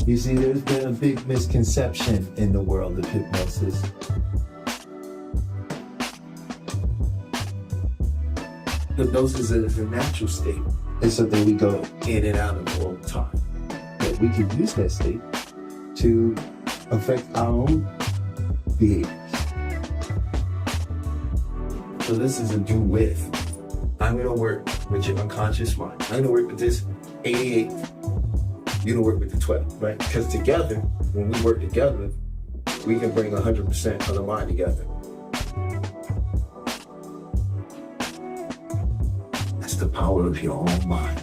You see, there's been a big misconception in the world of hypnosis. Hypnosis is a natural state. It's something we go in and out of all the time. But we can use that state to affect our own behaviors. So this is a do with. I'm going to work with your unconscious mind. I'm going to work with this 88. You're going to work with the 12, right? Because together, when we work together, we can bring 100% of the mind together. That's the power of your own mind.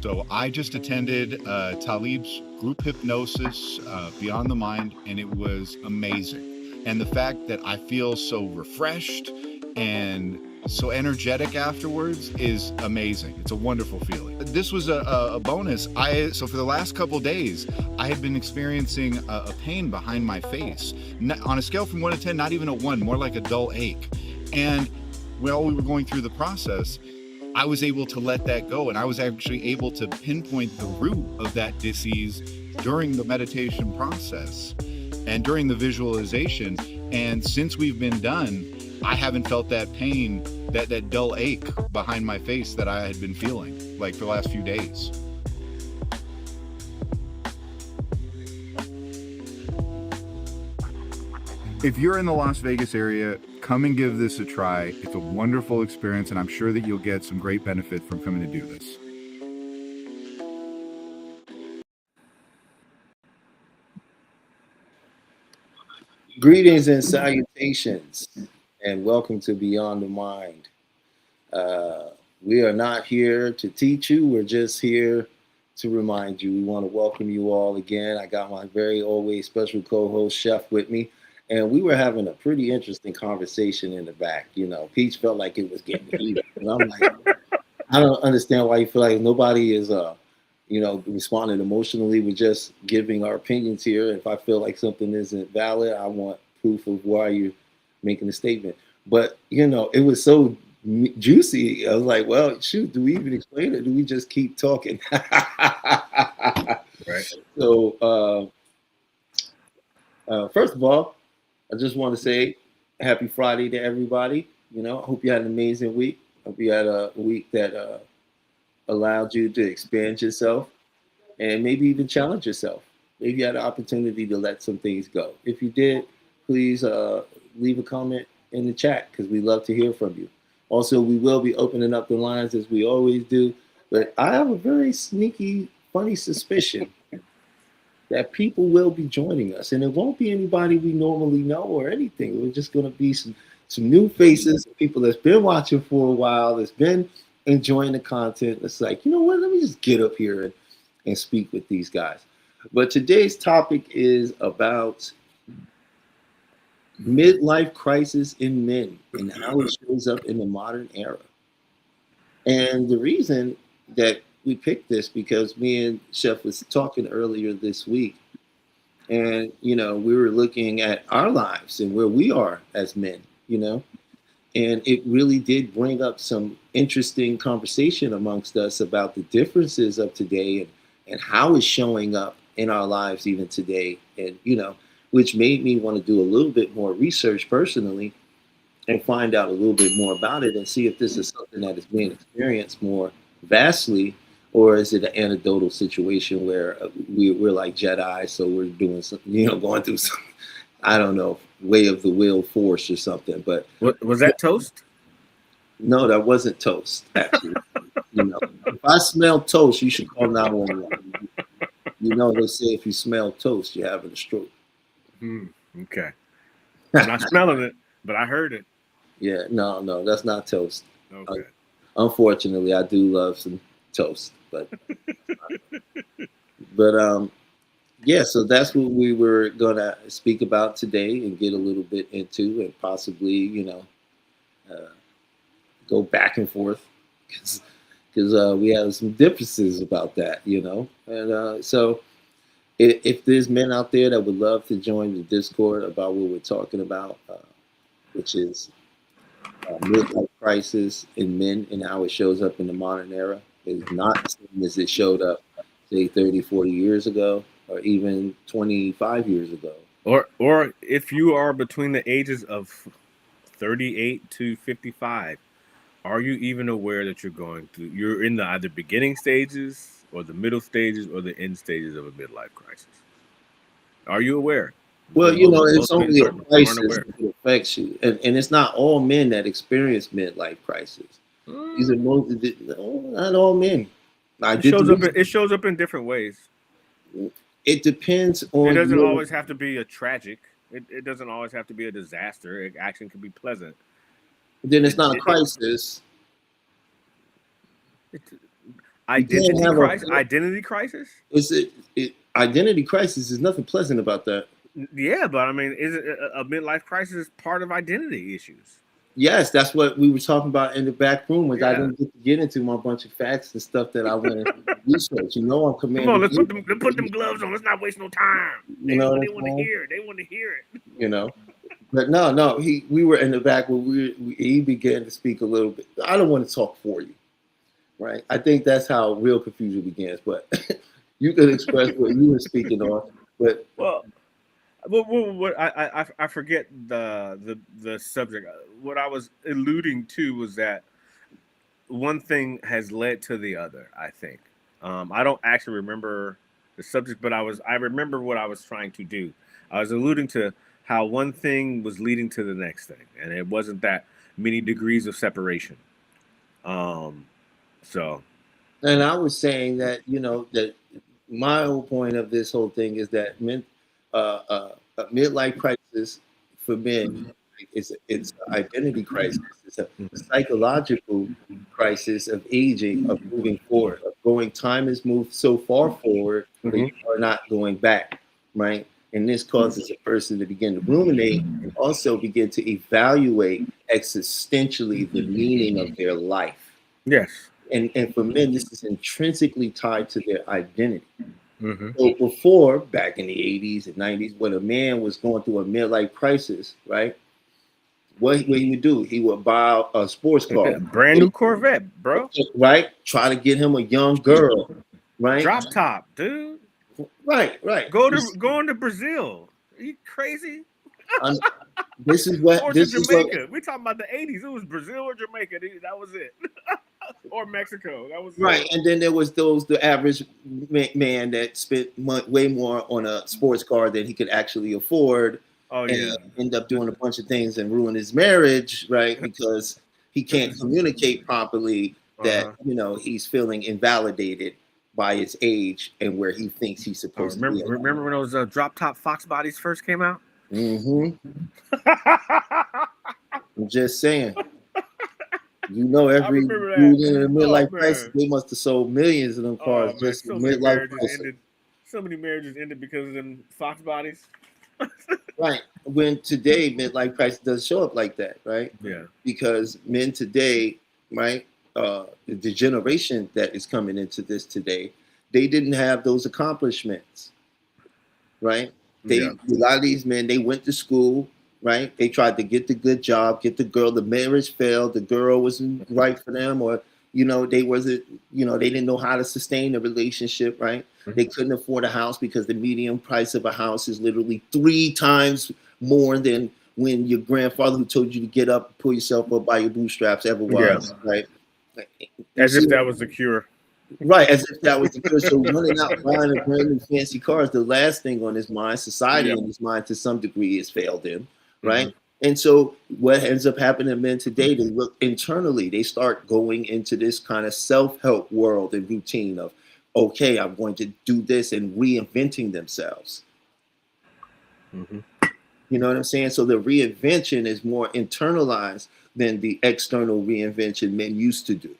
So I just attended Talib's group hypnosis, Beyond the Mind, and it was amazing. And the fact that I feel so refreshed and so energetic afterwards is amazing. It's a wonderful feeling. This was a bonus. So for the last couple days, I had been experiencing a pain behind my face. On a scale from 1 to 10, not even a 1, more like a dull ache. And while we were going through the process, I was able to let that go, and I was actually able to pinpoint the root of that disease during the meditation process and during the visualization. And since we've been done, I haven't felt that pain, that dull ache behind my face that I had been feeling like for the last few days. If you're in the Las Vegas area, come and give this a try. It's a wonderful experience, and I'm sure that you'll get some great benefit from coming to do this. Greetings and salutations, and welcome to Beyond the Mind. We are not here to teach you. We're just here to remind you. We want to welcome you all again. I got my very always special co-host, Chef, with me. And we were having a pretty interesting conversation in the back. You know, Peach felt like it was getting heated. And I'm like, I don't understand why you feel like nobody is, responding emotionally. We're just giving our opinions here. If I feel like something isn't valid, I want proof of why you're making a statement. But, it was so juicy. I was like, well, shoot, do we even explain it? Do we just keep talking? Right. So, first of all, I just want to say happy Friday to everybody. I hope you had an amazing week. Hope you had a week that allowed you to expand yourself and maybe even challenge yourself. Maybe you had an opportunity to let some things go. If you did, please leave a comment in the chat because we love to hear from you. Also, we will be opening up the lines as we always do. But I have a very sneaky, funny suspicion that people will be joining us, and it won't be anybody we normally know or anything. We're just going to be some new faces, people that's been watching for a while, that's been enjoying the content. It's like, you know what? Let me just get up here and speak with these guys. But today's topic is about midlife crisis in men and how it shows up in the modern era. And the reason that we picked this because me and Chef was talking earlier this week, and we were looking at our lives and where we are as men, and it really did bring up some interesting conversation amongst us about the differences of today and how it's showing up in our lives even today, and which made me want to do a little bit more research personally and find out a little bit more about it and see if this is something that is being experienced more vastly. Or is it an anecdotal situation where we're like Jedi, so we're doing some, going through some, I don't know, way of the will force or something. But was that toast? No, that wasn't toast. Actually, if I smell toast, you should call 911. They say if you smell toast, you're having a stroke. Okay, I'm not smelling it, but I heard it. Yeah, no, that's not toast. Okay. Unfortunately, I do love some toast, but yeah, so that's what we were gonna speak about today and get a little bit into, and possibly go back and forth because we have some differences about that, and so if there's men out there that would love to join the Discord about what we're talking about, which is midlife crisis in men and how it shows up in the modern era is not the same as it showed up, say, 30, 40 years ago, or even 25 years ago. Or if you are between the ages of 38 to 55, are you even aware that you're in the either beginning stages or the middle stages or the end stages of a midlife crisis? Are you aware? Well, it's Most men only a aren't crisis aware. that affects you. And it's not all men that experience midlife crisis. These are not all men. It shows up in different ways. It depends on. It doesn't always have to be a tragic. It doesn't always have to be a disaster. It actually can be pleasant. Then it's not a crisis. Identity crisis. Identity crisis is nothing pleasant about that. Yeah, but I mean, is it a midlife crisis part of identity issues? Yes, that's what we were talking about in the back room. I didn't get to get into my bunch of facts and stuff that I went to research. I'm commanding. Come on, let's put them gloves on. Let's not waste no time. They want to hear it. They want to hear it. But no. We were in the back where he began to speak a little bit. I don't want to talk for you, right? I think that's how real confusion begins. But you could express what you were speaking on. But what I forget the subject. What I was alluding to was that one thing has led to the other. I think I don't actually remember the subject, but I remember what I was trying to do. I was alluding to how one thing was leading to the next thing, and it wasn't that many degrees of separation. So, and I was saying that that my whole point of this whole thing is that a midlife crisis for men it's an identity crisis. It's a psychological crisis of aging, of moving forward, of going. Time has moved so far forward that you are not going back, right? And this causes a person to begin to ruminate and also begin to evaluate existentially the meaning of their life. Yes. And for men, this is intrinsically tied to their identity. So before, back in the 80s and 90s, when a man was going through a midlife crisis, right? What he would do? He would buy a sports car. Brand new Corvette, bro. Right? Try to get him a young girl, right? Drop top, dude. Right. Going to Brazil. Are you crazy? This is what. Jamaica. We talking about the 80s. It was Brazil or Jamaica. That was it. Or Mexico. That was right. And then there was the average man that spent way more on a sports car than he could actually afford. Oh, yeah. End up doing a bunch of things and ruin his marriage, right? Because he can't communicate properly that he's feeling invalidated by his age and where he thinks he's supposed to be. Remember when those drop top Fox bodies first came out? I'm just saying. Every dude in the midlife crisis, they must have sold millions of them cars just midlife crisis. So many marriages ended because of them Fox bodies. Right. When today midlife crisis does show up like that, right? Yeah. Because men today, right, the generation that is coming into this today, they didn't have those accomplishments, right? A lot of these men, they went to school, right? They tried to get the good job, get the girl. The marriage failed. The girl wasn't right for them, or they didn't know how to sustain a relationship, right? They couldn't afford a house because the median price of a house is literally 3 times more than when your grandfather who told you to get up, pull yourself up by your bootstraps ever was, right? As if that was the cure. Right, as if that was the cure. So running out buying a brand new fancy cars, the last thing on his mind, society on his mind to some degree has failed him, right? And so what ends up happening to men today, they look internally, they start going into this kind of self-help world and routine of, okay, I'm going to do this and reinventing themselves. You know what I'm saying? So the reinvention is more internalized than the external reinvention men used to do.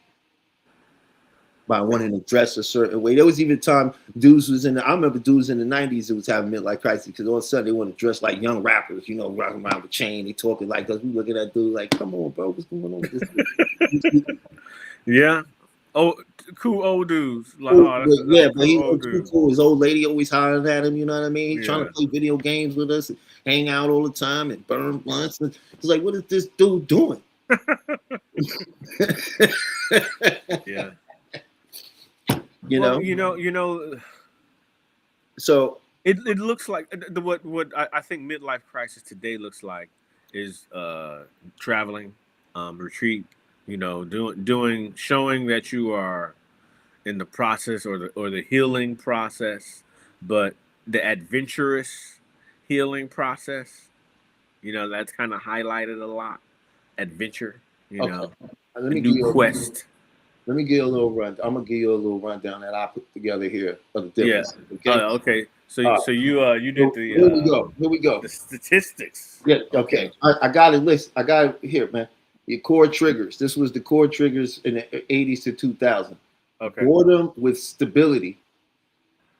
By wanting to dress a certain way. There was even time dudes I remember dudes in the 90s that was having midlife crisis because all of a sudden they want to dress like young rappers, rocking around with chain, they talking like us. We looking at dude like, come on, bro, what's going on with this? Yeah. Oh, cool old dudes. Like, but he was too cool. His old lady always hollering at him, you know what I mean? He's trying to play video games with us, and hang out all the time and burn blunts. It's like, what is this dude doing? Yeah. You Well, know, so it looks like what I think midlife crisis today looks like is traveling, retreat. Showing that you are in the process or the healing process, but the adventurous healing process. That's kind of highlighted a lot. Adventure. okay, let A me give new you quest. let me give you a little run. I'm gonna give you a little rundown that I put together here of the Yeah. differences. Okay. Okay. All right. You did So here we go. Here we go. the statistics. Yeah. Okay. Okay. I got it. List. I got it here, man. Your core triggers. This was the core triggers in the '80s to 2000. Okay. Boredom with stability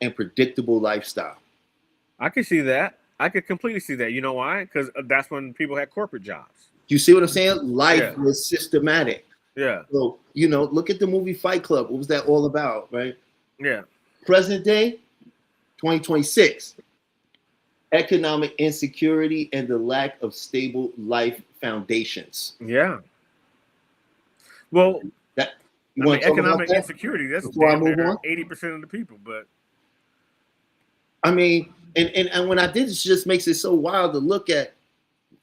and predictable lifestyle. I can see that. I could completely see that. You know why? Because that's when people had corporate jobs. You see what I'm saying? Life Yeah. was systematic. Yeah. So, look at the movie Fight Club. What was that all about, right? Yeah. Present day, 2026. Economic insecurity and the lack of stable life foundations. Yeah. Well, That you I want mean, to talk about economic that insecurity, that's before I damn move near on? 80% of the people. But I mean, and when I did, it just makes it so wild to look at,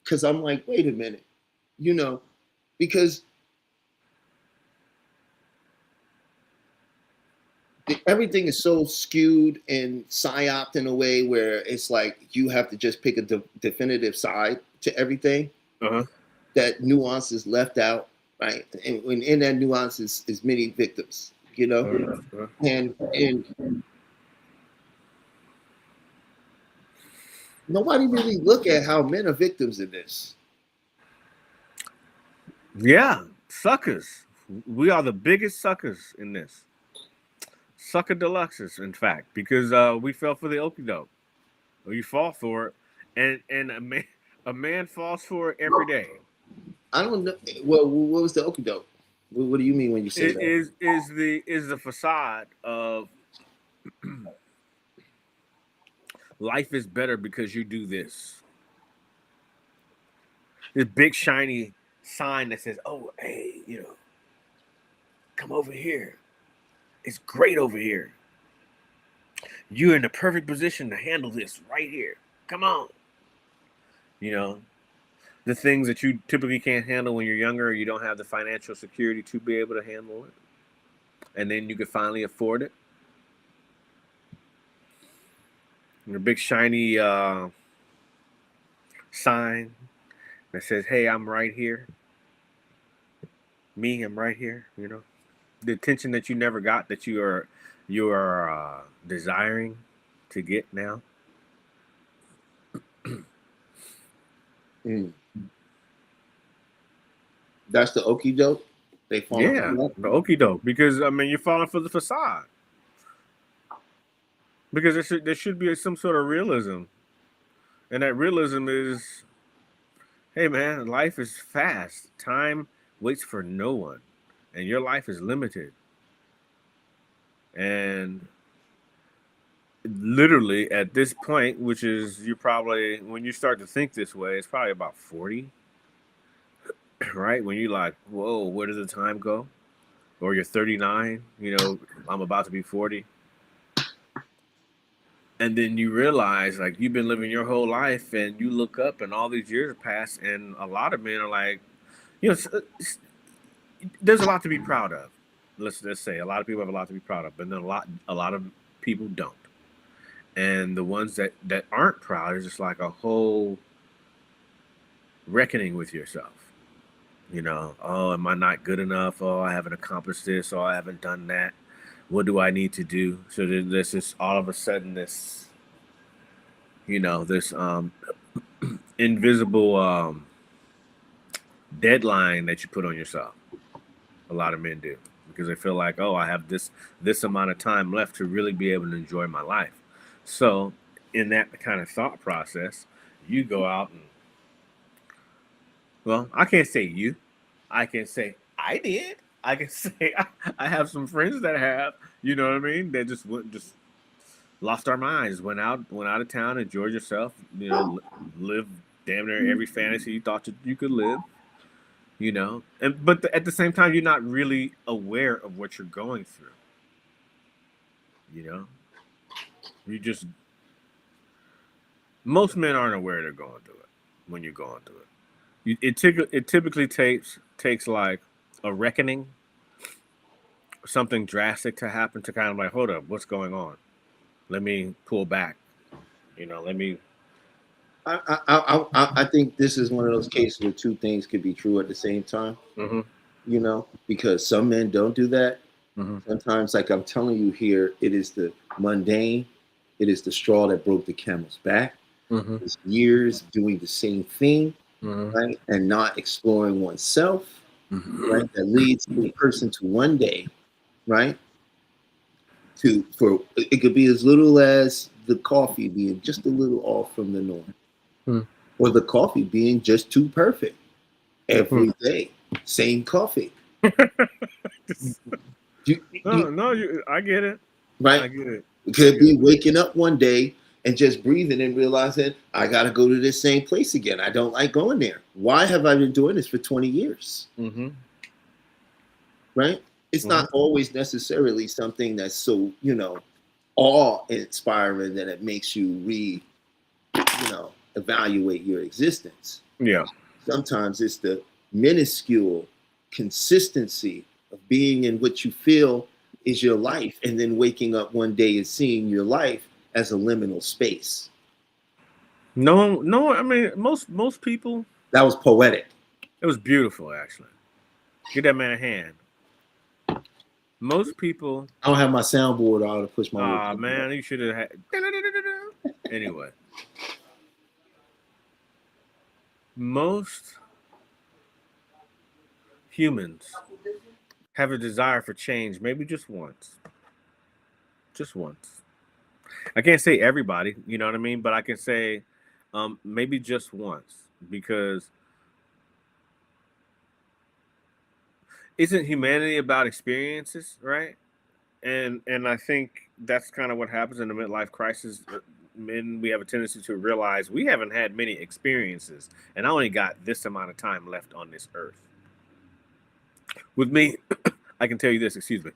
because I'm like, wait a minute, because everything is so skewed and psyoped in a way where it's like you have to just pick a definitive side to everything. uh-huh. That nuance is left out, right? And in that nuance is many victims, Uh-huh. and nobody really look at how men are victims in this. Yeah, suckers. We are the biggest suckers in this. Sucker deluxes, in fact, because we fell for the okie doke. Or you fall for it, and a man falls for it every day. I don't know. Well, what was the okie doke? What do you mean when you say It that? is the facade of life is better because you do this. This big shiny sign that says, "Oh, hey, come over here. It's great over here. You're in the perfect position to handle this right here. Come on." You know, the things that you typically can't handle when you're younger, or you don't have the financial security to be able to handle it, and then you can finally afford it. And a big shiny sign that says, "Hey, I'm right here. Me, I'm right here." The attention that you never got, that you are desiring to get now. Mm. That's the okie doke. They falling for Yeah, that. the okie doke. Because I mean, you're falling for the facade. Because there should be some sort of realism, and that realism is, hey man, life is fast. Time waits for no one, and your life is limited. And literally at this point, which is you probably when you start to think this way, it's probably about 40, right? When you're like, whoa, where does the time go? Or you're 39, I'm about to be 40. And then you realize like you've been living your whole life and you look up and all these years have passed and a lot of men are like, there's a lot to be proud of. Let's say a lot of people have a lot to be proud of, but then a lot of people don't. And the ones that aren't proud is just like a whole reckoning with yourself. Oh, am I not good enough? Oh, I haven't accomplished this. Oh, I haven't done that. What do I need to do? So there's this all of a sudden this invisible deadline that you put on yourself. A lot of men do because they feel like, oh, I have this amount of time left to really be able to enjoy my life. So in that kind of thought process, you go out and, well, I can't say you. I can say I did. I can say I have some friends that have, you know what I mean? They just lost our minds, went out of town, enjoyed yourself, live damn near every fantasy you thought you could live, you know. And but at the same time, you're not really aware of what you're going through. You know, you just most men aren't aware they're going through it when you're going through it. It typically takes like a reckoning, something drastic to happen to kind of like, hold up, what's going on? Let me pull back. You know, let me. I think this is one of those cases where two things could be true at the same time. Mm-hmm. You know, because some men don't do that. Mm-hmm. Sometimes, like I'm telling you here, it is the mundane. It is the straw that broke the camel's back. Mm-hmm. It's years doing the same thing, Mm-hmm. right, and not exploring oneself, Mm-hmm. right, that leads a person to one day, right, for it could be as little as the coffee being just a little off from the norm, or the coffee being just too perfect every day, same coffee. I get it. Right? I get it. It could be waking up one day and just breathing and realizing I got to go to this same place again. I don't like going there. Why have I been doing this for 20 years? Mm-hmm. Right? It's not always necessarily something that's so, awe-inspiring that it makes you evaluate your existence. Yeah. Sometimes it's the minuscule consistency of being in what you feel is your life, and then waking up one day and seeing your life as a liminal space. No, I mean most people. That was poetic. It was beautiful, actually. Give that man a hand. Most people. I don't have my soundboard on to push my. Ah, man, you should have had. Anyway, most humans have a desire for change, maybe just once. Just once. I can't say everybody, you know what I mean? But I can say maybe just once, because isn't humanity about experiences, right? And I think that's kind of what happens in the midlife crisis. Men, we have a tendency to realize we haven't had many experiences, and I only got this amount of time left on this earth. With me, I can tell you this, excuse me.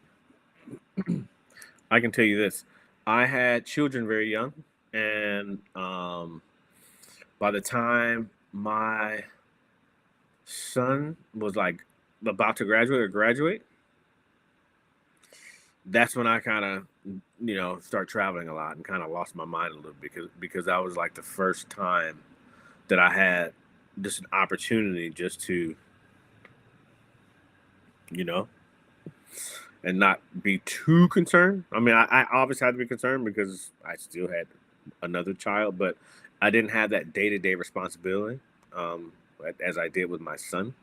I can tell you this. I had children very young, and by the time my son was like about to graduate, that's when I kind of, start traveling a lot and kind of lost my mind a little bit because that was like the first time that I had just an opportunity just to, and not be too concerned. I mean, I obviously had to be concerned because I still had another child, but I didn't have that day-to-day responsibility as I did with my son.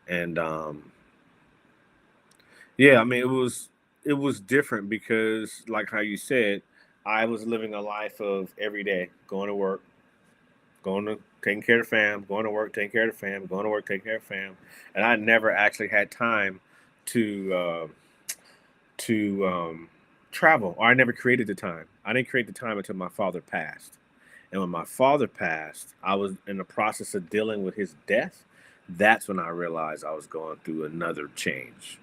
And yeah, I mean, it was different because, like how you said, I was living a life of every day going to work, taking care of the fam, going to work, taking care of the fam, going to work, taking care of fam, and I never actually had time to travel, or I never created the time. I didn't create the time until my father passed. And when my father passed, I was in the process of dealing with his death. That's when I realized I was going through another change.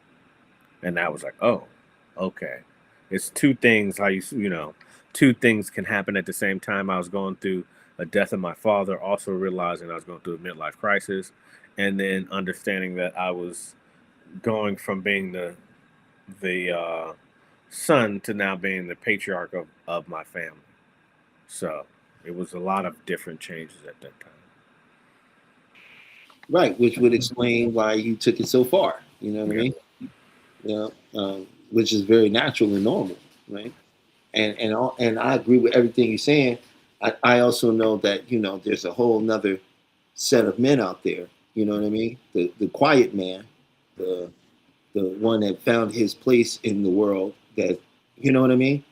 And that was like, oh, okay. It's two things, two things can happen at the same time. I was going through a death of my father, also realizing I was going through a midlife crisis, and then understanding that I was going from being the son to now being the patriarch of my family. So it was a lot of different changes at that time. Right, which would explain why you took it so far. You know what I mean? Which is very natural and normal, right? And I agree with everything you're saying. I also know that there's a whole nother set of men out there. You know what I mean? The quiet man, the one that found his place in the world. That what I mean?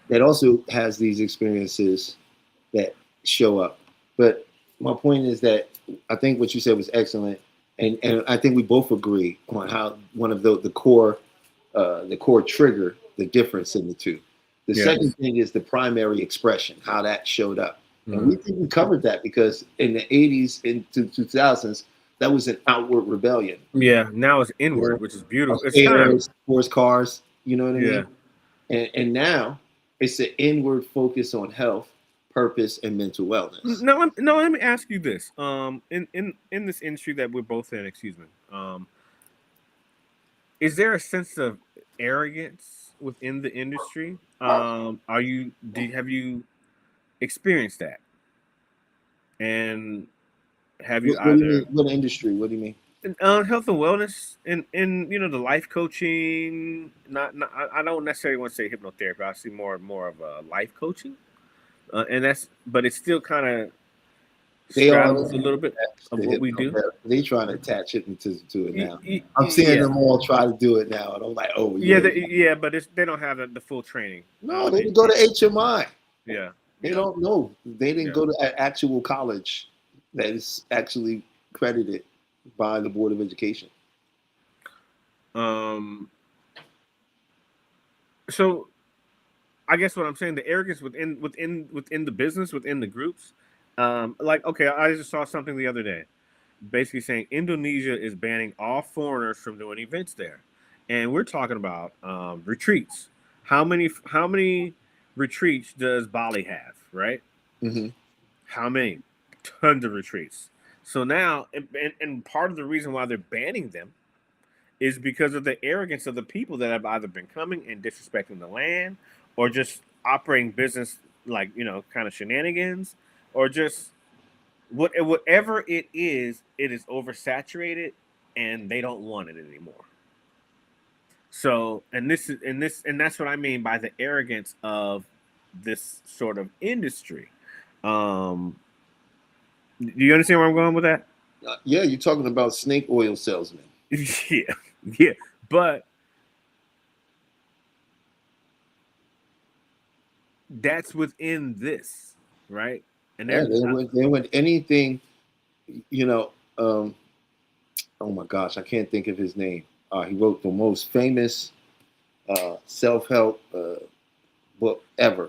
That also has these experiences that show up. But my point is that I think what you said was excellent, and I think we both agree on how one of the core trigger, the difference in the two. The second thing is the primary expression, how that showed up. And we think we covered that because in the 80s into 2000s, That was an outward rebellion. Yeah, now it's You know, inward, which is beautiful. It's kind of affairs, sports cars. You know what I yeah. mean? And now it's an inward focus on health, purpose, and mental wellness. No, let me ask you this. In this industry that we're both in, excuse me. Is there a sense of arrogance within the industry? Have you experienced that? And have you What do you mean? either What industry? What do you mean? health and wellness in the life coaching? Not I don't necessarily want to say hypnotherapy. I see more of a life coaching, but it's still kind of They are straddles a little bit of what we do. They trying to attach hypnotism to it now. I'm seeing them all try to do it now, and I'm like, oh yeah, but they don't have the full training. No, they didn't go to HMI. Yeah, they don't know. They didn't go to an actual college that is actually credited by the Board of Education. So I guess what I'm saying, the arrogance within the business, within the groups, like, okay, I just saw something the other day, basically saying Indonesia is banning all foreigners from doing events there, and we're talking about retreats. How many retreats does Bali have, right? Mm-hmm. How many? Tons of retreats. So now, and part of the reason why they're banning them is because of the arrogance of the people that have either been coming and disrespecting the land, or just operating business like, kind of shenanigans, or just whatever it is oversaturated and they don't want it anymore. So, and that's what I mean by the arrogance of this sort of industry. Do you understand where I'm going with that? Yeah, you're talking about snake oil salesmen. Yeah, but that's within this, right? And they went anything, oh my gosh, I can't think of his name. He wrote the most famous self-help book ever.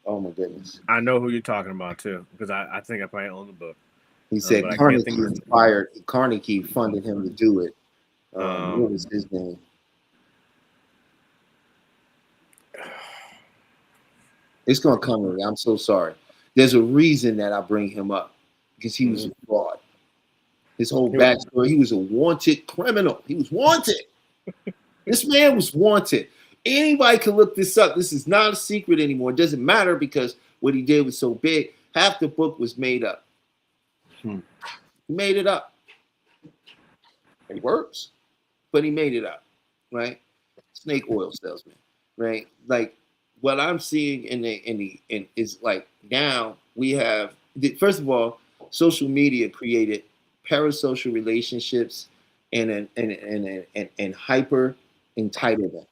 Oh my goodness. I know who you're talking about too, because I think I probably own the book. He said Carnegie funded him to do it. What was his name? It's gonna come to me. I'm so sorry. There's a reason that I bring him up, because he was a fraud. His whole backstory, he was a wanted criminal. He was wanted. This man was wanted. Anybody can look this up. This is not a secret anymore. It doesn't matter, because what he did was so big. Half the book was made up. He made it up. It works, but he made it up, right? Snake oil salesman, right? Like, what I'm seeing in is like, now we have, first of all, social media created parasocial relationships and hyper entitlement.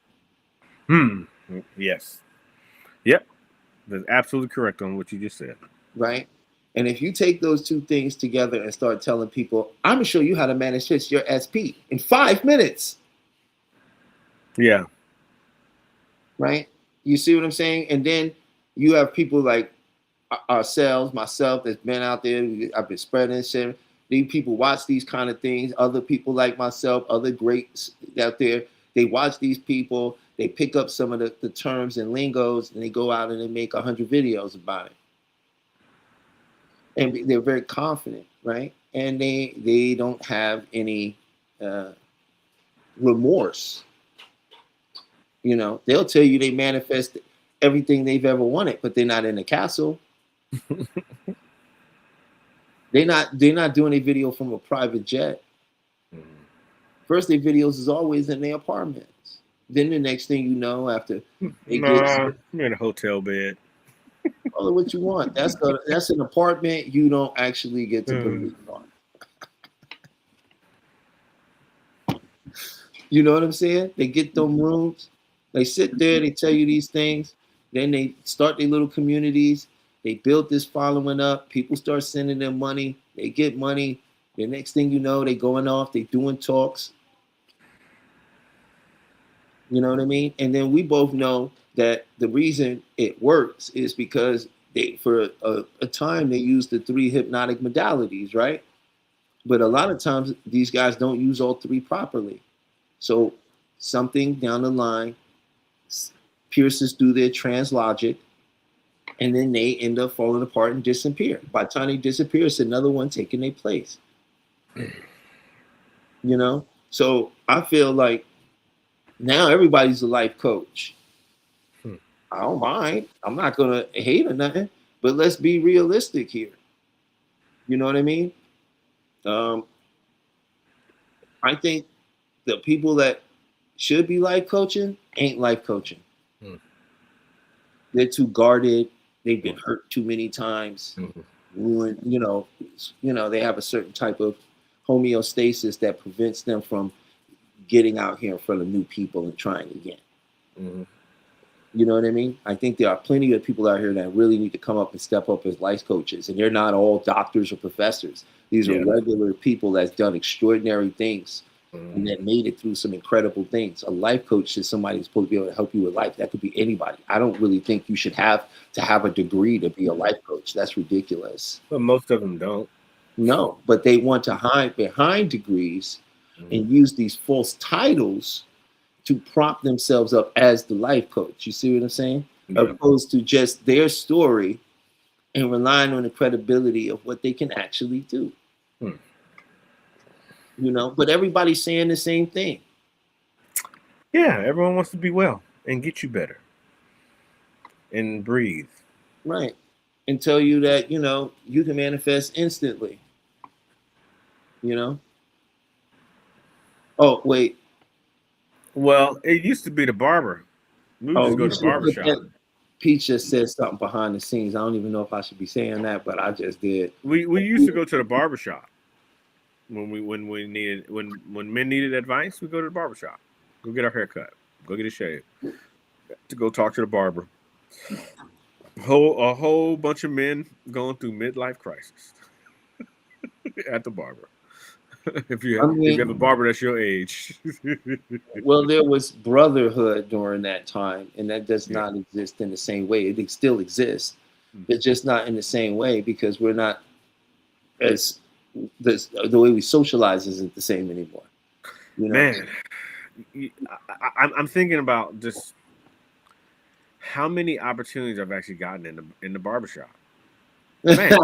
Yes. Yep. That's absolutely correct on what you just said. Right. And if you take those two things together and start telling people, I'm gonna show you how to manage this, your SP, in 5 minutes. Yeah. Right. You see what I'm saying? And then you have people like ourselves, myself, that's been out there. I've been spreading shit. These people watch these kind of things. Other people like myself, other greats out there, they watch these people. They pick up some of the terms and lingos, and they go out and they make 100 videos about it. And they're very confident, right? And they don't have any remorse. They'll tell you they manifest everything they've ever wanted, but they're not in the castle. They're not doing a video from a private jet. First, their videos is always in their apartments. Then the next thing you know, after they you're in a hotel bed. Call it what you want. That's an apartment you don't actually get to believe on. You know what I'm saying? They get them rooms. They sit there. They tell you these things. Then they start their little communities. They build this following up. People start sending them money. They get money. The next thing you know, they going off. They doing talks. You know what I mean? And then we both know that the reason it works is because for a time they used the 3 hypnotic modalities, right? But a lot of times these guys don't use all three properly. So something down the line pierces through their translogic, and then they end up falling apart and disappear. By the time they disappear, it's another one taking their place. You know? So I feel like now everybody's a life coach. I don't mind. I'm not gonna hate or nothing, but let's be realistic here. You know what I mean? I think the people that should be life coaching ain't life coaching. They're too guarded. They've been hurt too many times. Ruined, they have a certain type of homeostasis that prevents them from getting out here in front of new people and trying again. You know what I mean? I think there are plenty of people out here that really need to come up and step up as life coaches, and they're not all doctors or professors. These are regular people that's done extraordinary things and that made it through some incredible things. A life coach is somebody who's supposed to be able to help you with life. That could be anybody. I don't really think you should have to have a degree to be a life coach. That's ridiculous. But most of them don't. No, but they want to hide behind degrees and use these false titles to prop themselves up as the life coach. You see what I'm saying? Opposed to just their story and relying on the credibility of what they can actually do. But everybody's saying the same thing. Yeah, everyone wants to be well and get you better and breathe. Right. And tell you that, you can manifest instantly. Oh, wait. Well, it used to be the barber. We would just go to the barber shop. Pete just said something behind the scenes. I don't even know if I should be saying that, but I just did. We used to go to the barber shop when men needed advice. We go to the barber shop, go get our hair cut, go get a shave, to go talk to the barber. A whole bunch of men going through midlife crisis at the barber. If you have a barber that's your age. Well, there was brotherhood during that time, and that does not exist in the same way. It still exists, but just not in the same way, because we're not the way we socialize isn't the same anymore. Man, I'm thinking about just how many opportunities I've actually gotten in the barbershop. Man.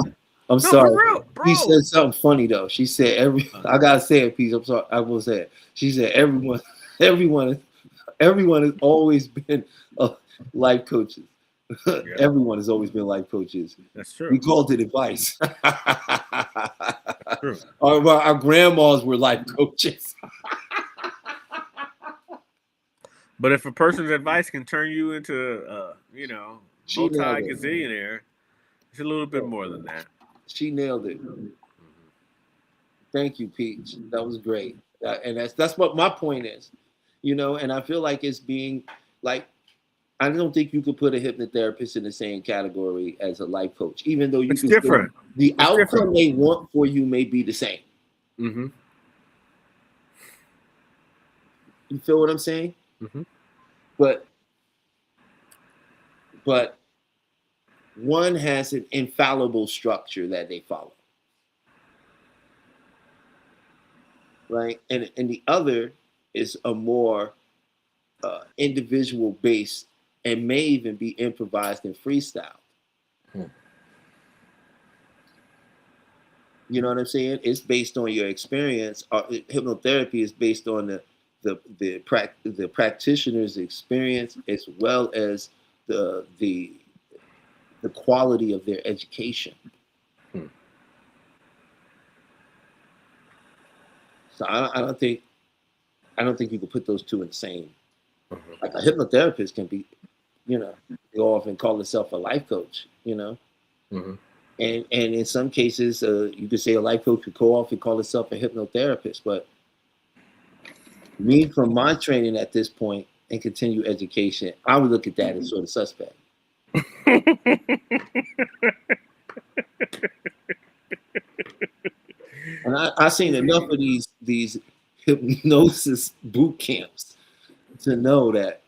I'm sorry. Bro. She said something funny though. She said I gotta say it, Pete. I'm sorry. I will say it. She said everyone has always been life coaches. Everyone has always been life coaches. That's true. We called it advice. True. Our grandmas were life coaches. But if a person's advice can turn you into multi-gazillionaire, it's a little bit more than that. She nailed it. Thank you, Peach. That was great. And that's what my point is, and I feel like it's being like, I don't think you could put a hypnotherapist in the same category as a life coach, even though it's different. The outcome they want for you may be the same. Mm-hmm. You feel what I'm saying? Mm-hmm. But one has an infallible structure that they follow, right? And the other is a more individual based and may even be improvised and freestyle. You know what I'm saying? It's based on your experience. Hypnotherapy is based on the practitioner's experience, as well as the quality of their education. So I don't think you can put those two in the same. Like a hypnotherapist can be, they often call themselves a life coach, And in some cases, you could say a life coach could go off and call itself a hypnotherapist. But me, from my training at this point and continue education, I would look at that as sort of suspect. And I've seen enough of these hypnosis boot camps to know that,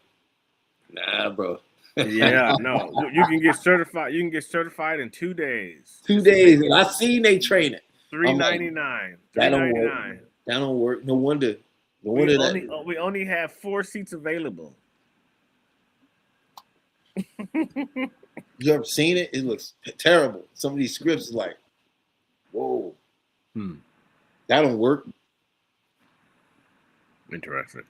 nah, bro. Yeah, no. You can get certified. You can get certified in 2 days. 2 days, and I've seen they train it. I'm like, $3.99. that don't work. $3.99. That don't work. No wonder. No We wonder only that. we only have 4 seats available. You ever seen it? It looks terrible. Some of these scripts is like, whoa, that don't work. Interesting.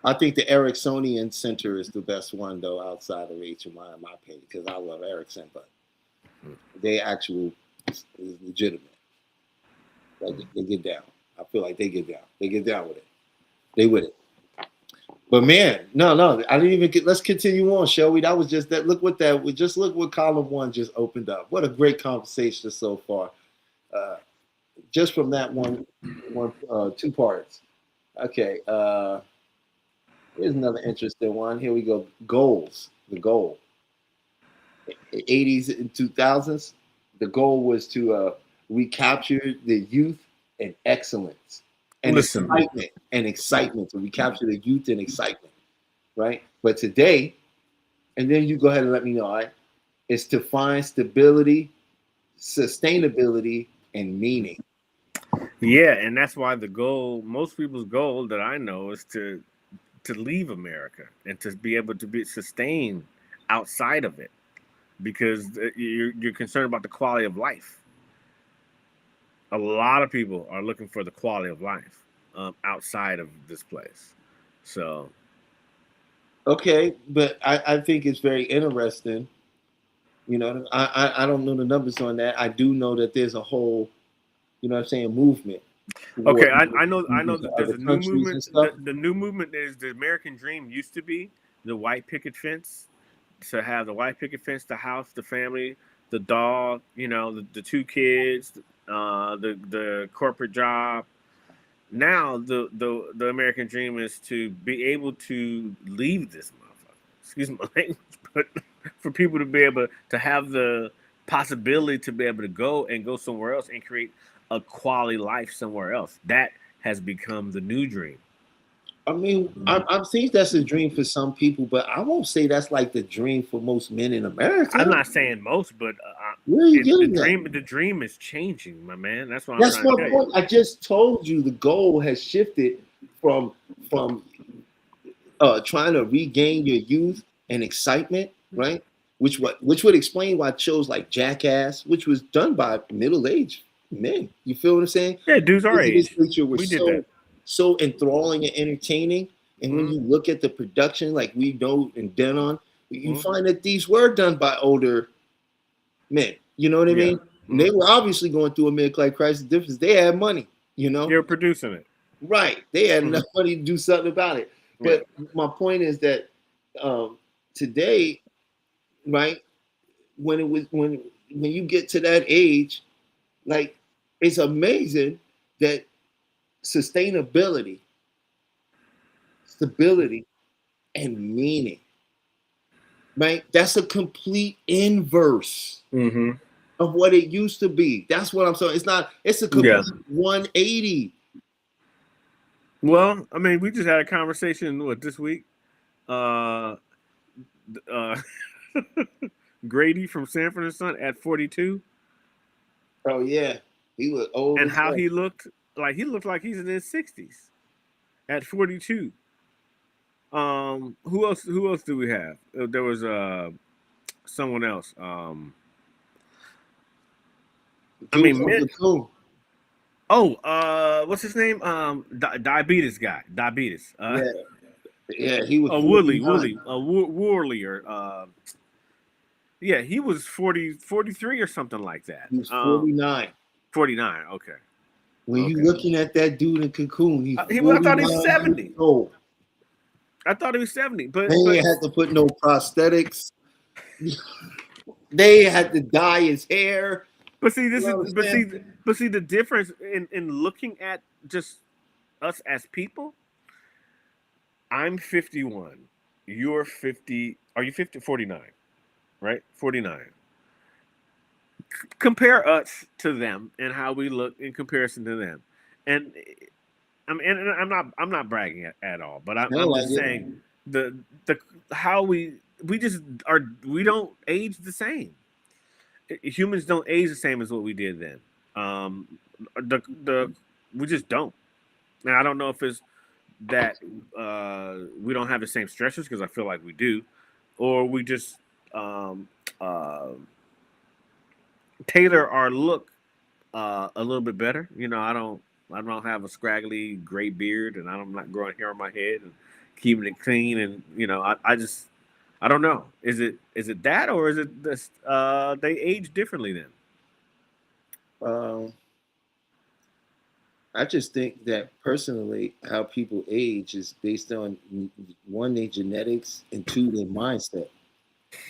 I think the Ericksonian Center is the best one though, outside of HMI, in my opinion, because I love Ericsson, but they actual is legitimate. Like they get down. I feel like they get down. They get down with it. They with it. But man, no, I didn't even get. Let's continue on, shall we? That was just that. Look what that. Just look what column 1 just opened up. What a great conversation so far. Just from that one, 2 parts. Okay. Here's another interesting one. Here we go. Goals. The goal. 80s and 2000s. The goal was to recapture the youth and excellence. And excitement to recapture the youth and excitement, right? But today, and then you go ahead and let me know, all right? It's to find stability, sustainability, and meaning. Yeah, and that's why the goal, most people's goal that I know, is to leave America and to be able to be sustained outside of it, because you're concerned about the quality of life. A lot of people are looking for the quality of life outside of this place. So, okay, but I think it's very interesting. You know, I don't know the numbers on that. I do know that there's a whole, you know what I'm saying, movement. Okay, I know that there's a new movement. The new movement is the American dream used to be the white picket fence, to have the white picket fence, the house, the family, the dog, you know, the 2 kids, the corporate job. Now the American dream is to be able to leave this motherfucker. Excuse my language, but for people to be able to have the possibility to be able to go somewhere else and create a quality life somewhere else. That has become the new dream. I mean, I think that's a dream for some people, but I won't say that's like the dream for most men in America. I'm not saying most, but where are you getting that? The dream is changing, my man. That's what That's I'm trying my to point. I just told you the goal has shifted from trying to regain your youth and excitement, right? Which would explain why shows like Jackass, which was done by middle-aged men. You feel what I'm saying? Yeah, dudes our age. We did that. So enthralling and entertaining. And when you look at the production, like we know and Denon, you find that these were done by older men. You know what I mean? And they were obviously going through a midlife crisis. The difference, they had money, you know? They were producing it. Right. They had enough money to do something about it. But my point is that today, right, when you get to that age, like, it's amazing that sustainability, stability, and meaning, right? That's a complete inverse of what it used to be. That's what I'm saying. It's a complete 180. Well, I mean, we just had a conversation this week. Grady from Sanford and Son at 42. Oh yeah, he was old. And how he looked like he's in his 60s at 42. Who else do we have? There was someone else. I mean, what's his name? Diabetes guy. Diabetes. Yeah, he was Worley or yeah, he was 43 or something like that. He was 49. 49, okay. When you're looking at that dude in Cocoon, I thought he was 70. I thought he was 70, but they had to put no prosthetics. They had to dye his hair. But see, the difference in looking at just us as people. I'm 51. You're 50. Are you 50? 49, right? 49. Compare us to them and how we look in comparison to them, and I'm not bragging at all, but I'm just saying the how we just are. We don't age the same. Humans don't age the same as what we did then. Um, the we just don't. And I don't know if it's that we don't have the same stressors because I feel like we do, or we just um, uh, tailor our look a little bit better. You know, I don't have a scraggly gray beard, and I'm not growing hair on my head and keeping it clean. And I just I don't know. Is it that, or is it this? They age differently then. Um, I just think that personally, how people age is based on one, their genetics, and two, their mindset.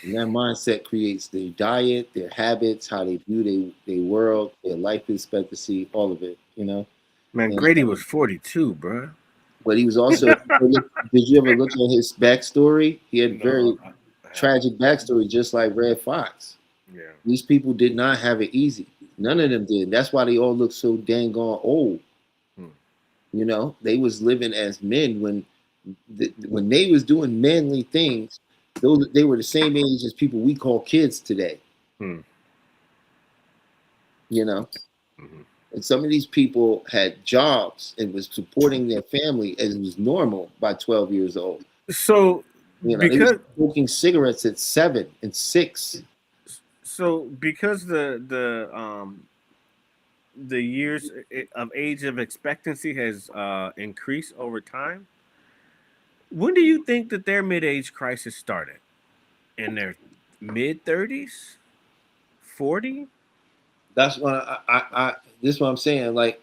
And that mindset creates their diet, their habits, how they view their world, their life expectancy, all of it, you know? Man, And Grady was 42, bro. but he was also, did you ever look at his backstory? He had No, very tragic backstory, just like Red Fox. yeah. These people did not have it easy. None of them did. That's why they all look so dang on old. Hmm. You know, they was living as men when they was doing manly things. Those they were the same age as people we call kids today. Hmm. You know, Mhm. and some of these people had jobs and was supporting their family as it was normal by 12 years old. So You know, they was because smoking cigarettes at 7 and 6. because the years of age of expectancy has increased over time. When do you think that their mid-age crisis started? In their mid 30s, 40? That's what this is what I'm saying. Like,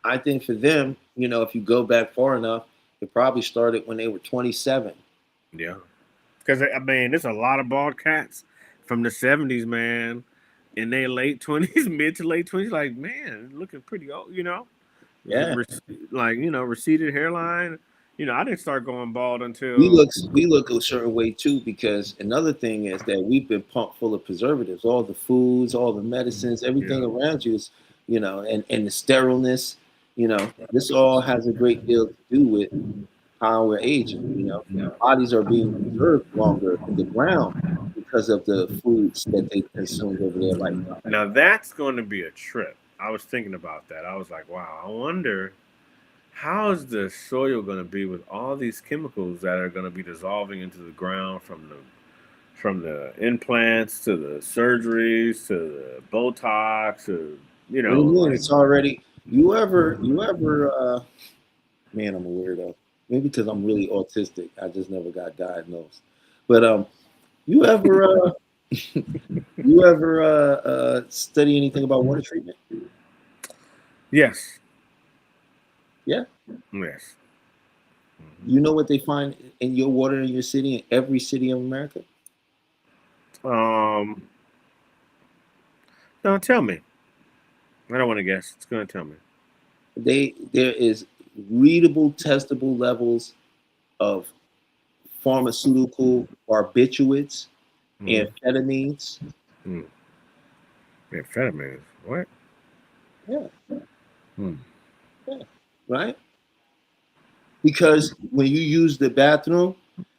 I think for them, you know, if you go back far enough, it probably started when they were 27. Yeah, because I mean, there's a lot of bald cats from the 70s, man, in their late 20s, mid to late 20s. Like, man, looking pretty old, Yeah. like receded hairline. I didn't start going bald we until look we look a certain way too, because another thing is that we've been pumped full of preservatives, all the foods, all the medicines, everything yeah. around you is, and the sterileness. This all has a great deal to do with how we're aging. Our bodies are being preserved longer in the ground because of the foods that they consumed over their lifetime. Now that's going to be a trip. I was thinking about that. I was like, wow, I wonder how's the soil going to be with all these chemicals that are going to be dissolving into the ground from the implants to the surgeries to the Botox to What do you mean? like It's already. You ever man, I'm a weirdo. Maybe because I'm really autistic. I just never got diagnosed. But you ever study anything about water treatment? yes, Yeah. yes. You know what they find in your water in your city, in every city of America? Um, no, tell me. I don't want to guess. It's going to tell me. There is readable, testable levels of pharmaceutical barbiturates, Mm. amphetamines. Mm. Amphetamines. What? Yeah, Mm. yeah, right. Because when you use the bathroom,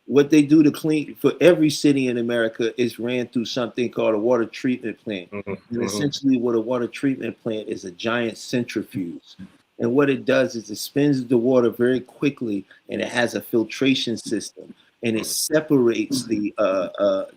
what they do to clean for every city in America is ran through something called a water treatment plant. Mhm, And mhm, essentially, what a water treatment plant is a giant centrifuge. And what it does is it spins the water very quickly, and it has a filtration system, and it mhm, separates the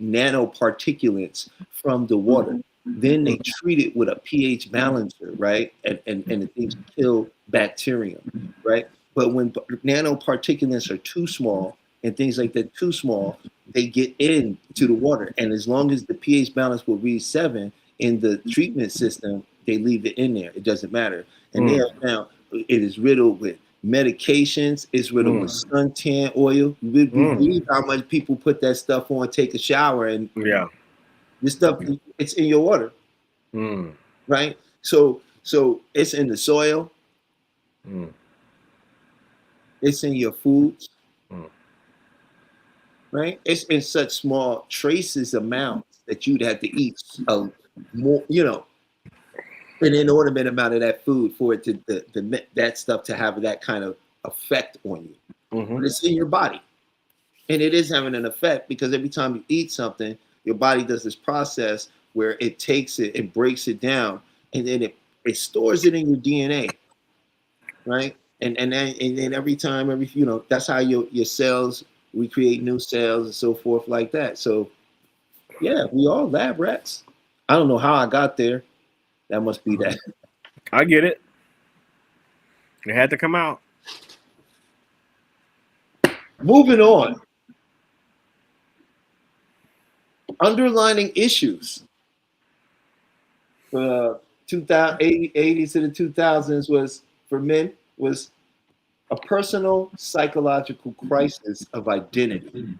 nanoparticulates from the water. Then they treat it with a pH balancer, right? And the things kill bacterium, right? But when nanoparticulates are too small and things like that too small, they get into the water. And as long as the pH balance will read 7 in the treatment system, they leave it in there. It doesn't matter. And they mm, have found it is riddled with medications. It's riddled with mm, suntan oil. You mm. believe how much people put that stuff on, take a shower, and Yeah. this stuff, it's in your water, Mm, right? So it's in the soil, mm, it's in your foods, mm. right? It's in such small traces amounts that you'd have to eat a more, an inordinate amount of that food for it that stuff to have that kind of effect on you. But Mhm. it's in your body, and it is having an effect because every time you eat something, your body does this process where it takes it and breaks it down, and then it it stores it in your DNA, right? And then every time, that's how your cells recreate new cells and so forth like that. So yeah, we all lab rats. I don't know how I got there. That must be that. I get it. It had to come out. Moving on. Underlining issues. 80s to the 2000s was for men was a personal psychological crisis of identity.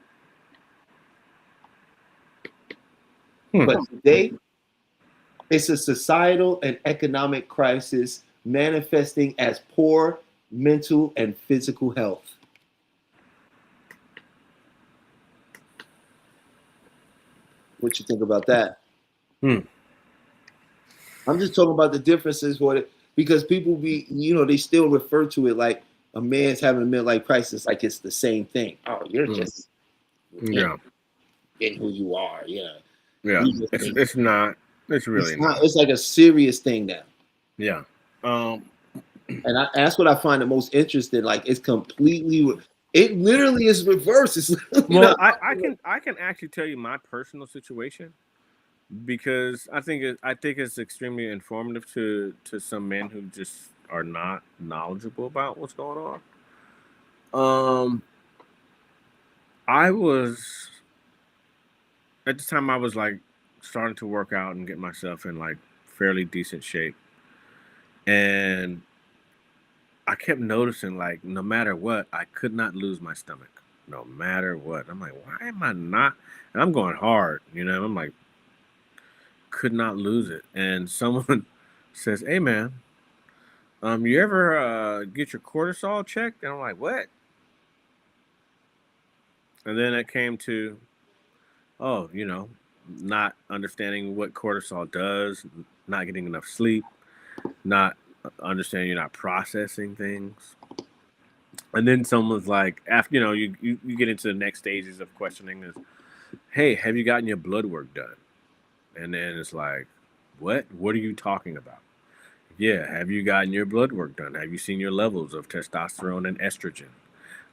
But today, it's a societal and economic crisis manifesting as poor mental and physical health. What you think about that? I'm just talking about the differences because people they still refer to it like a man's having a midlife crisis, like it's the same thing. Oh, you're just getting who you are. Yeah. Yeah. It's not. It's really not. It's like a serious thing now. Yeah. And that's what I find the most interesting. Like it's it literally is reverse. Well, I can actually tell you my personal situation because I think it's extremely informative to some men who just are not knowledgeable about what's going on. I was at the time I was like starting to work out and get myself in like fairly decent shape, and I kept noticing like no matter what, I could not lose my stomach. No matter what, I'm like, why am I not? And I'm going hard, I'm like, could not lose it. And someone says, "Hey man, you ever get your cortisol checked?" And I'm like, "What?" And then it came to, not understanding what cortisol does, not getting enough sleep, not understanding you're not processing things. And then someone's like, after you get into the next stages of questioning is, "Hey, have you gotten your blood work done?" And then it's like, what are you talking about? Yeah, have you gotten your blood work done? Have you seen your levels of testosterone and estrogen?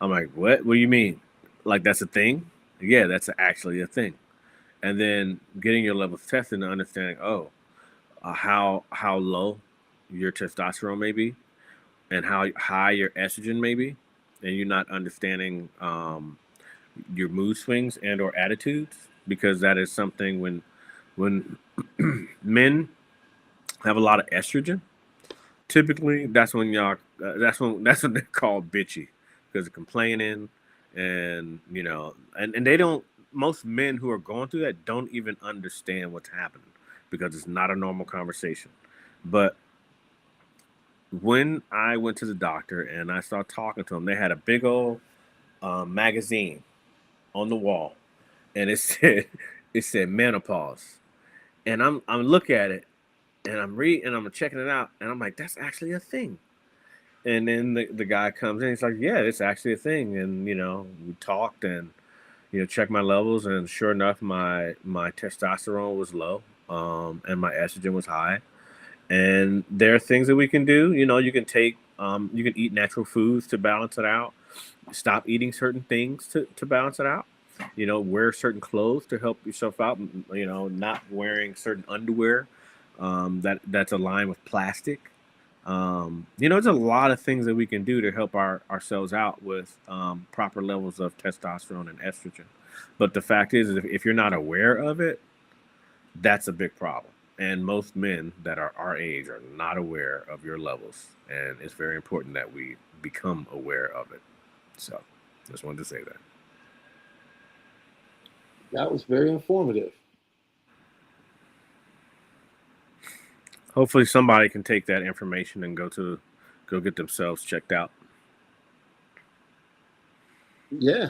I'm like, what do you mean? Like that's a thing? Yeah, that's actually a thing. And then getting your levels tested and understanding, how low your testosterone may be and how high your estrogen may be, and you're not understanding your mood swings and or attitudes, because that is something when men have a lot of estrogen, typically that's when that's when they're called bitchy because of complaining, and and they don't, most men who are going through that don't even understand what's happening because it's not a normal conversation. But when I went to the doctor and I started talking to them, they had a big old magazine on the wall, and it said menopause, and I'm looking at it, and I'm reading and I'm checking it out, and I'm like, that's actually a thing. And then the guy comes in, he's like, yeah, it's actually a thing. And we talked and checked my levels, and sure enough, my testosterone was low, and my estrogen was high. And there are things that we can do. You can take you can eat natural foods to balance it out. Stop eating certain things to balance it out. Wear certain clothes to help yourself out. Not wearing certain underwear that's aligned with plastic. There's a lot of things that we can do to help ourselves out with proper levels of testosterone and estrogen. But the fact is if you're not aware of it, that's a big problem. And most men that are our age are not aware of your levels. And it's very important that we become aware of it. So just wanted to say that. That was very informative. Hopefully somebody can take that information and go get themselves checked out. Yeah.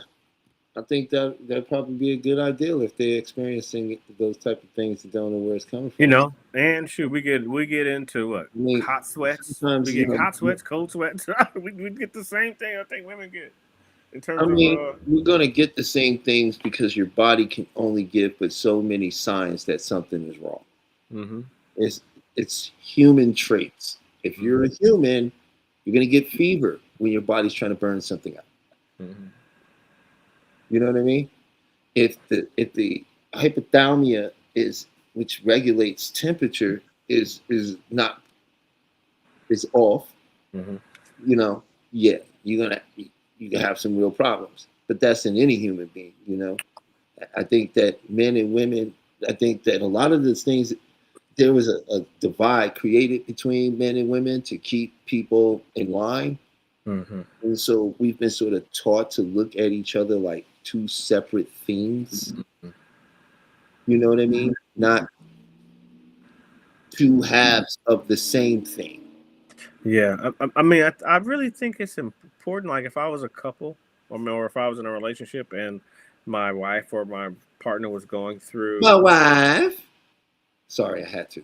I think that'd probably be a good idea if they're experiencing those type of things and don't know where it's coming from. And shoot, we get into what? Hot sweats. We get hot sweats, cold sweats. we get the same thing I think women get. In terms of we're gonna get the same things because your body can only give but so many signs that something is wrong. Mm-hmm. It's human traits. If Mm-hmm. you're a human, you're gonna get fever when your body's trying to burn something out. Mm-hmm. You know what I mean? If the hypothalamia is, which regulates temperature, is not, is off, Mm-hmm. you know, yeah, you can have some real problems. But that's in any human being, you know. I think that men and women, I think that a lot of the things, there was a divide created between men and women to keep people in line. Mm-hmm. And so we've been sort of taught to look at each other like two separate things. You know what I mean? Not two halves of the same thing. Yeah, I mean, I really think it's important. Like, if I was a couple, or if I was in a relationship and my wife or my partner was going My through, wife. Sorry, I had to.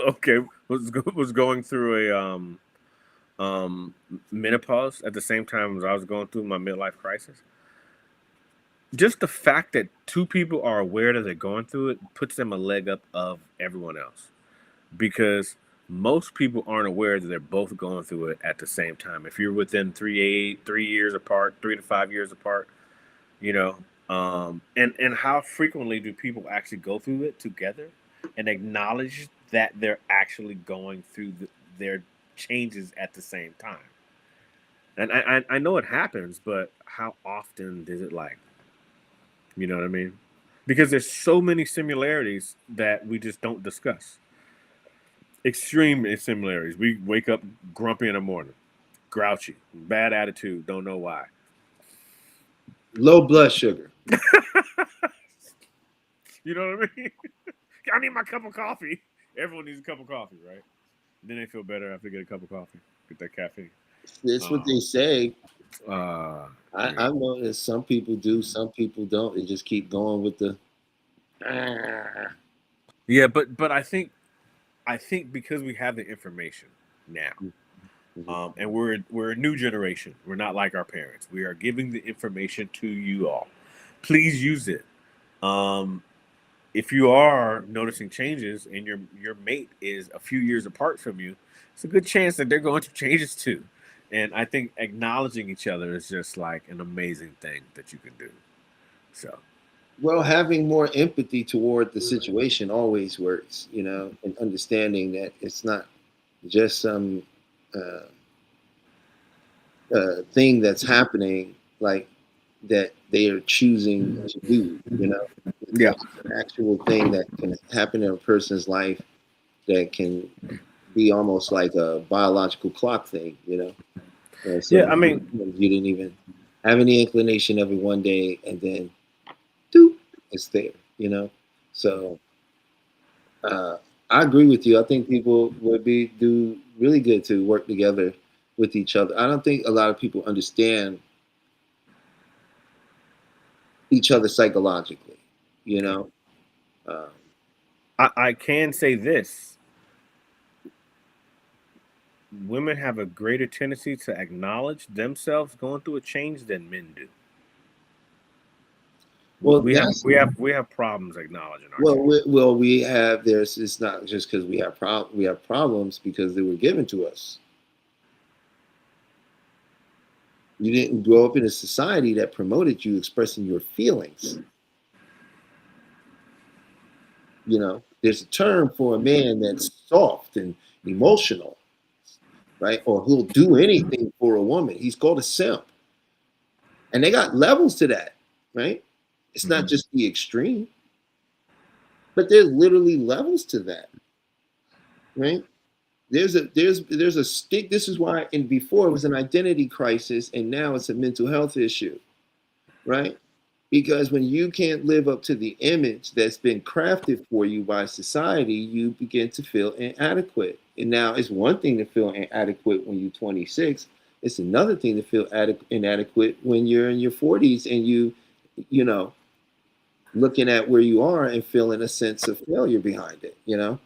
okay, was going through a menopause at the same time as I was going through my midlife crisis. Just the fact that two people are aware that they're going through it puts them a leg up of everyone else, because most people aren't aware that they're both going through it at the same time. If you're within 3 years apart, 3 to 5 years apart, you know, and how frequently do people actually go through it together and acknowledge that they're actually going through their changes at the same time? And I know it happens, but how often does it, like, you know what I mean? Because there's so many similarities that we just don't discuss. Extreme similarities. We wake up grumpy in the morning, grouchy, bad attitude, don't know why. Low blood sugar. You know what I mean? I need my cup of coffee. Everyone needs a cup of coffee, right? Then they feel better after they get a cup of coffee, get that caffeine. That's what they say. Yeah. I know that some people do, some people don't. They just keep going with the. Ah. Yeah, but I think because we have the information now, and we're a new generation. We're not like our parents. We are giving the information to you all. Please use it. Um, if you are noticing changes and your mate is a few years apart from you, it's a good chance that they're going through changes too. And I think acknowledging each other is just like an amazing thing that you can do. So Well, having more empathy toward the situation always works, you know, and understanding that it's not just some uh, thing that's happening, like that they are choosing to do, you know. yeah, It's an actual thing that can happen in a person's life that can be almost like a biological clock thing, you know. So yeah. I mean, you didn't even have any inclination of it one day, and then, doop, it's there, you know. So uh, I agree with you. I think people would be do really good to work together with each other. I don't think a lot of people understand each other psychologically, you know. Um, I can say this: women have a greater tendency to acknowledge themselves going through a change than men do. well, We have problems acknowledging our change. we have. There's. It's not just because we have problems because they were given to us. You didn't grow up in a society that promoted you expressing your feelings. You know, there's a term for a man that's soft and emotional, right? Or he'll do anything for a woman. He's called a simp. And they got levels to that, right? It's not just the extreme, but there's literally levels to that, right? There's a stick. This is why, and before it was an identity crisis, and now it's a mental health issue, right? Because when you can't live up to the image that's been crafted for you by society, you begin to feel inadequate. And now it's one thing to feel inadequate when you're 26. It's another thing to feel inadequate when you're in your 40s and you know, looking at where you are and feeling a sense of failure behind it, you know?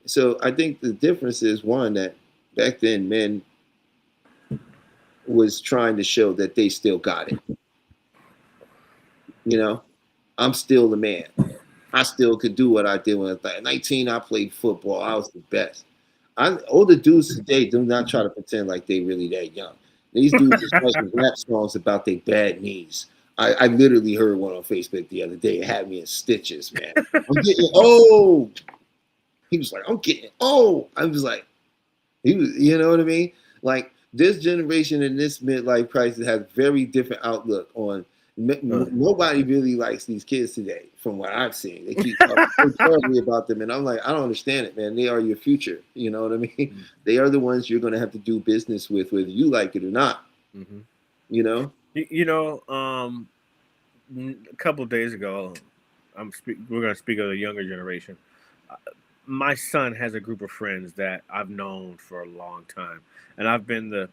So I think the difference is one that back then men was trying to show that they still got it. You know, I'm still the man. I still could do what I did when I was like 19. I played football. I was the best. Older dudes today do not try to pretend like they really that young. These dudes are writing rap songs about their bad knees. I literally heard one on Facebook the other day. It had me in stitches, man. I'm getting old. He was like, I'm getting old. I was like, he was, you know what I mean? Like this generation in this midlife crisis has very different outlook on. Nobody really likes these kids today, from what I've seen. They keep talking so terribly about them, and I'm like, I don't understand it, man. They are your future. You know what I mean? Mm-hmm. They are the ones you're going to have to do business with, whether you like it or not. Mm-hmm. You know. A couple of days ago, we're going to speak of the younger generation. My son has a group of friends that I've known for a long time, and I've been the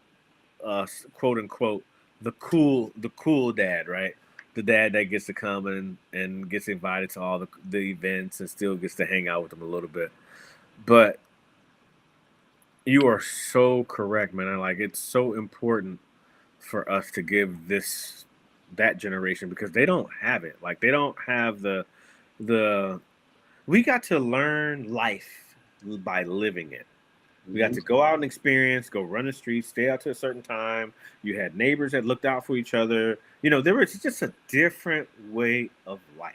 quote unquote the cool dad, right? The dad that gets to come and gets invited to all the events and still gets to hang out with them a little bit. But you are so correct, man. Like, it's so important for us to give that generation, because they don't have it. Like, they don't have the we got to learn life by living it. We got to go out and experience, go run the streets, stay out to a certain time. You had neighbors that looked out for each other. You know, there was just a different way of life.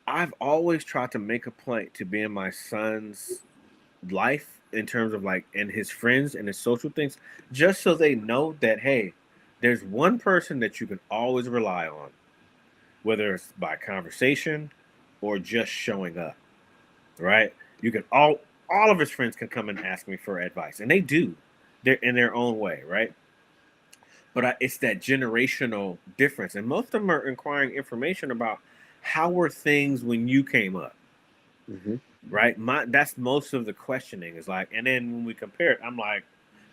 I've always tried to make a point to be in my son's life in terms of like, and his friends and his social things, just so they know that, hey, there's one person that you can always rely on, whether it's by conversation or just showing up, right? You can all of his friends can come and ask me for advice, and they do. They're in their own way, right? But it's that generational difference, and most of them are inquiring information about how were things when you came up, right? That's most of the questioning is like, and then when we compare it, I'm like,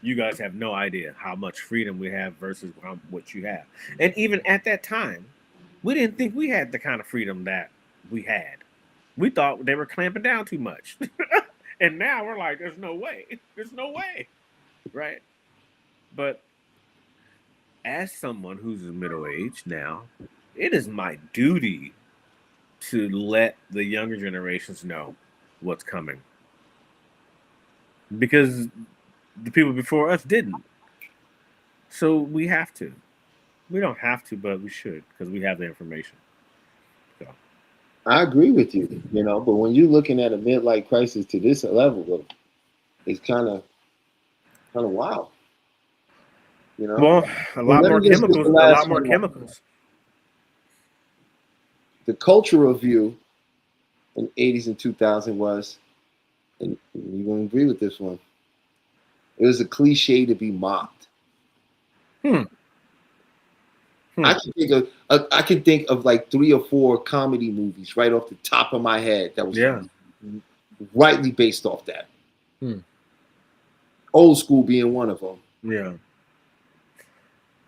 you guys have no idea how much freedom we have versus what you have, and even at that time, we didn't think we had the kind of freedom that we had. We thought they were clamping down too much. And now we're like, there's no way. There's no way. Right? But as someone who's middle-aged now, it is my duty to let the younger generations know what's coming. Because the people before us didn't. So we have to. We don't have to, but we should, because we have the information. So. I agree with you, but when you're looking at a midlife crisis to this level, it's kind of wild. Well, a lot more chemicals. The cultural view in the 80s and 2000s was, and you're going to agree with this one, it was a cliche to be mocked. I can think of like 3 or 4 comedy movies right off the top of my head that was rightly based off that. Old School being one of them. Yeah.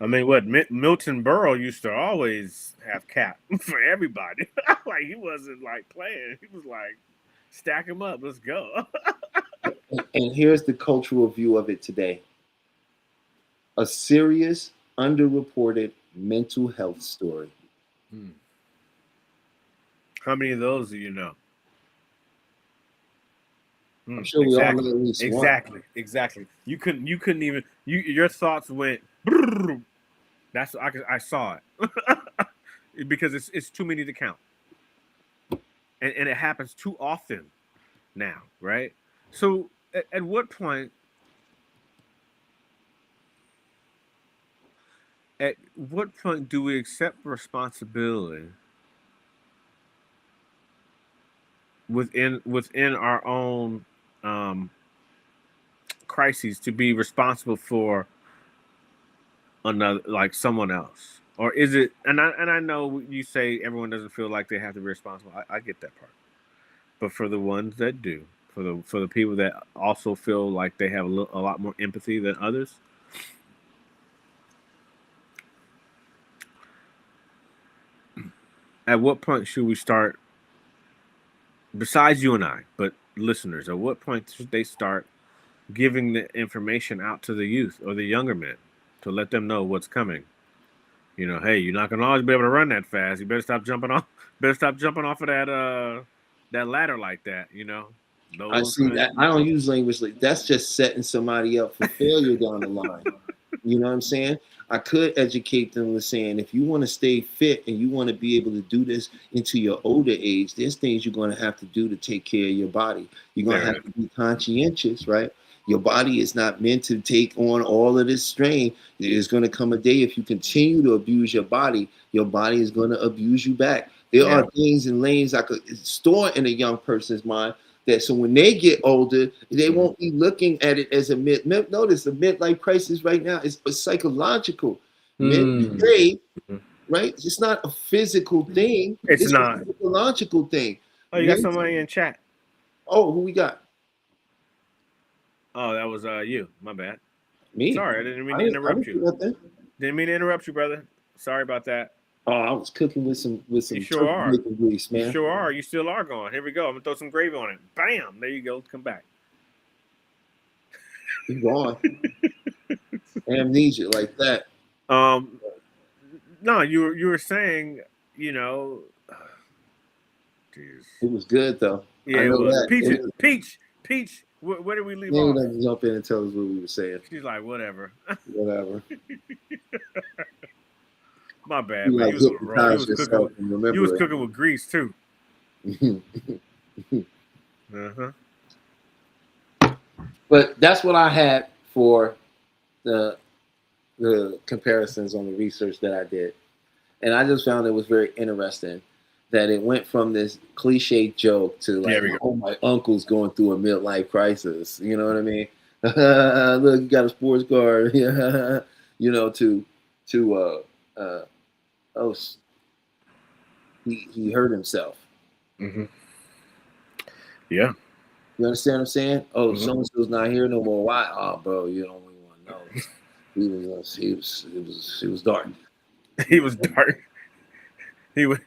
I mean, what Milton Berle used to always have cap for everybody. Like, he wasn't like playing. He was like, stack them up, let's go. And here's the cultural view of it today. A serious, underreported mental health story. How many of those do you know? I'm sure we all know at least one. Exactly. You couldn't even. Your thoughts went. That's I saw it because it's too many to count, and it happens too often now, right? So at what point? At what point do we accept responsibility within our own crises to be responsible for another, like someone else? Or is it? And I know you say everyone doesn't feel like they have to be responsible. I get that part, but for the ones that do, for the people that also feel like they have a lot more empathy than others. At what point should we start, besides you and I, but listeners, at what point should they start giving the information out to the youth or the younger men to let them know what's coming? You know, hey, you're not gonna always be able to run that fast. You better stop jumping off. Better stop jumping off of that ladder like that. You know, I those see kind that. I don't use language like that's just setting somebody up for failure down the line. You know what I'm saying? I could educate them with saying if you want to stay fit and you want to be able to do this into your older age, there's things you're going to have to do to take care of your body. You're going to There have to be conscientious, right? Your body is not meant to take on all of this strain. There's going to come a day if you continue to abuse your body is going to abuse you back. There Yeah. are things and lanes I could store in a young person's mind that so when they get older, they won't be looking at it as a notice the midlife crisis right now is psychological. Men say, right? It's not a physical thing. It's It's not. a psychological thing. Oh, you got Men- somebody in chat. Oh, who we got? Oh, that was you. My bad. Me. Sorry, I didn't mean to I interrupt didn't do you. nothing. Didn't mean to interrupt you, brother. Sorry about that. Oh, I was cooking with some You sure turkey are. bacon grease, man. You sure are. You still are going. Here we go. I'm gonna throw some gravy on it. Bam! There you go. Come back. You gone. Amnesia like that. No, you were saying, you know, jeez. It was good though. Yeah, I it know was. that. Peach. Where did we leave They off? ain't to jump in and tell us what we were saying. She's like, whatever. Whatever. My bad, You man. like You was on a roll. hypnotize yourself and remember You was it. cooking with grease too. Uh-huh. But that's what I had for the comparisons on the research that I did. And I just found it was very interesting that it went from this cliche joke to There we like, go. oh, my uncle's going through a midlife crisis. You know what I mean? Look, you got a sports car. Yeah. You know, he hurt himself. Mm-hmm. Yeah. You understand what I'm saying? Oh, Mhm. so and so's not here no more. Why? Oh, bro, you don't even want to know. He was dark. He was dark. He was.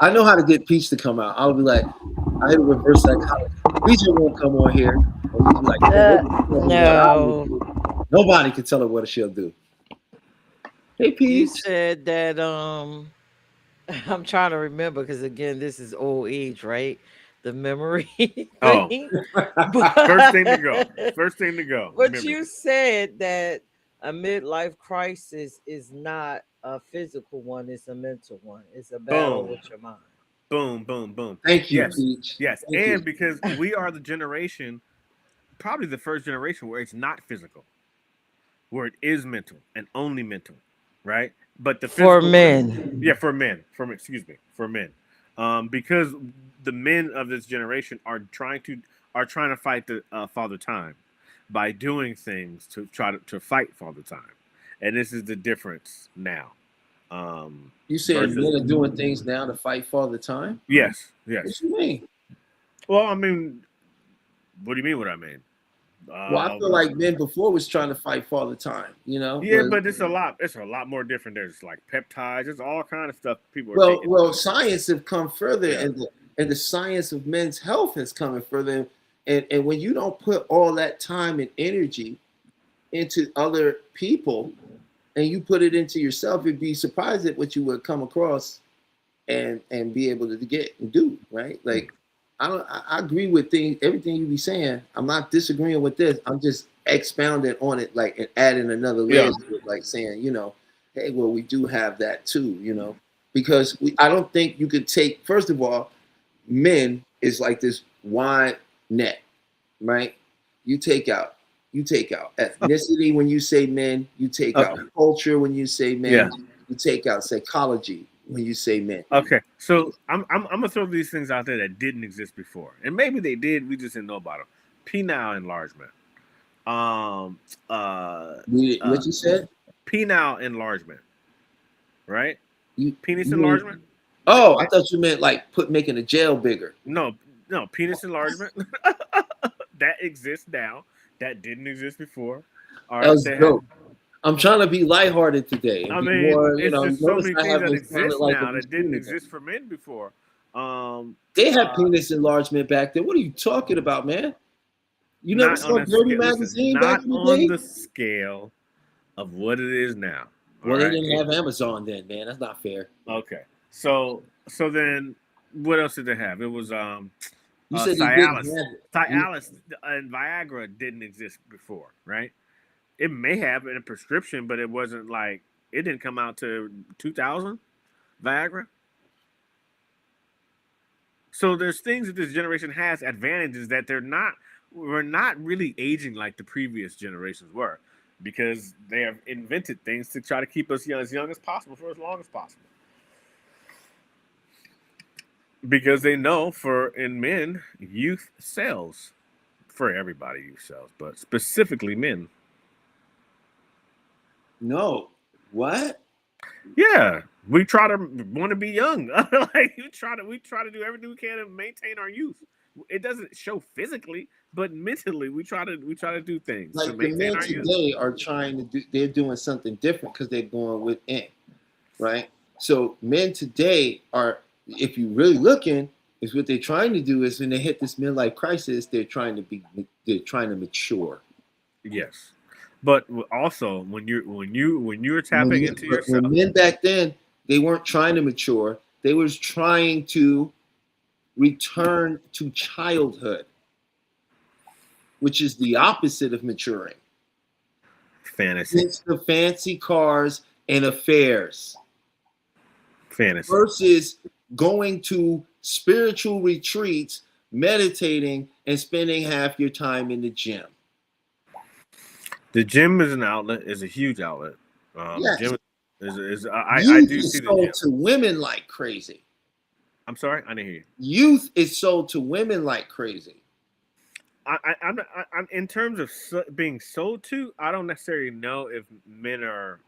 I know how to get Peach to come out. I'll be like, I hit reverse psychology. Peach won't come on here. And we'll be like, No. Nobody can tell her what she'll do. Hey, You Peach. said that I'm trying to remember because again, this is old age, right? The memory Oh. thing. First thing to go. First thing to go. But Remember. you said that a midlife crisis is not a physical one, it's a mental one. It's a battle Boom. with your mind. Boom, boom, boom. Thank you, Yes. Peach. Yes, Thank and you. because we are the generation, probably the first generation where it's not physical, where it is mental and only mental, right? But the For physical, men. yeah, for men, for men, because the men of this generation are trying to fight the father time by doing things to try to fight father time, and this is the difference now. You said versus- men are doing things now to fight Father Time? Yes. What you mean? Well, I mean, what do you mean? What I mean? Well, I feel like men before was trying to fight Father Time, you know? Yeah, but it's a lot more different. There's like peptides, there's all kind of stuff people are Well, taking. well, science have come further, Yeah. and the science of men's health has come further. And when you don't put all that time and energy into other people, and you put it into yourself, you'd be surprised at what you would come across, and be able to get and do. Right? Like, I agree with everything you be saying. I'm not disagreeing with this. I'm just expounding on it, like, and adding another layer to it, like saying, you know, hey, well, we do have that too, you know, because I don't think you could take. First of all, men is like this wide net, right? You take out ethnicity when you say men. You take out culture when you say men. Yeah. You take out psychology when you say men. Okay, so I'm gonna throw these things out there that didn't exist before, and maybe they did. We just didn't know about them. Penile enlargement. What you said? Penile enlargement. Right? Penis you enlargement. Oh, I thought you meant like making the jail bigger. No, penis enlargement. That exists now. That didn't exist before. All That was right, dope. I'm trying to be lighthearted today. and I be mean, more, it's just so notice many I things that haven't exist sounded like now a that didn't machine. exist for men before. They had penis enlargement back then. What are you talking about, man? You never Not saw on a Dirty scale- Magazine listen, back not in the on day? the scale of what it is now. All Well, they right. didn't have Amazon then, man. That's not fair. Okay. So then what else did they have? It was You said they didn't Cialis. have it. Cialis and Viagra didn't exist before, right? It may have in a prescription, but it wasn't like it didn't come out to 2000 Viagra. So there's things that this generation has advantages that we're not really aging like the previous generations were, because they have invented things to try to keep us as young as possible for as long as possible. Because they know in men, youth sells. For everybody, youth sells, but specifically men. No. What? Yeah, we try to want to be young. Like we try to do everything we can to maintain our youth. It doesn't show physically, but mentally we try to do things to Like the maintain men our youth. today are trying to do, they're doing something different because they're going within, right? So men today are, if you really looking, is what they're trying to do is when they hit this midlife crisis, they're trying to mature. Yes, but also when you're tapping into yourself, When men back then, they weren't trying to mature. They was trying to return to childhood, which is the opposite of maturing. fantasy, It's the fancy cars and affairs fantasy. versus going to spiritual retreats, meditating, and spending half your time in the gym. The gym is an outlet, is a huge outlet. Yes. Gym I Youth do is see the sold gym. to women like crazy. I'm sorry, I didn't hear you. Youth is sold to women like crazy. I'm in terms of being sold to. I don't necessarily know if men are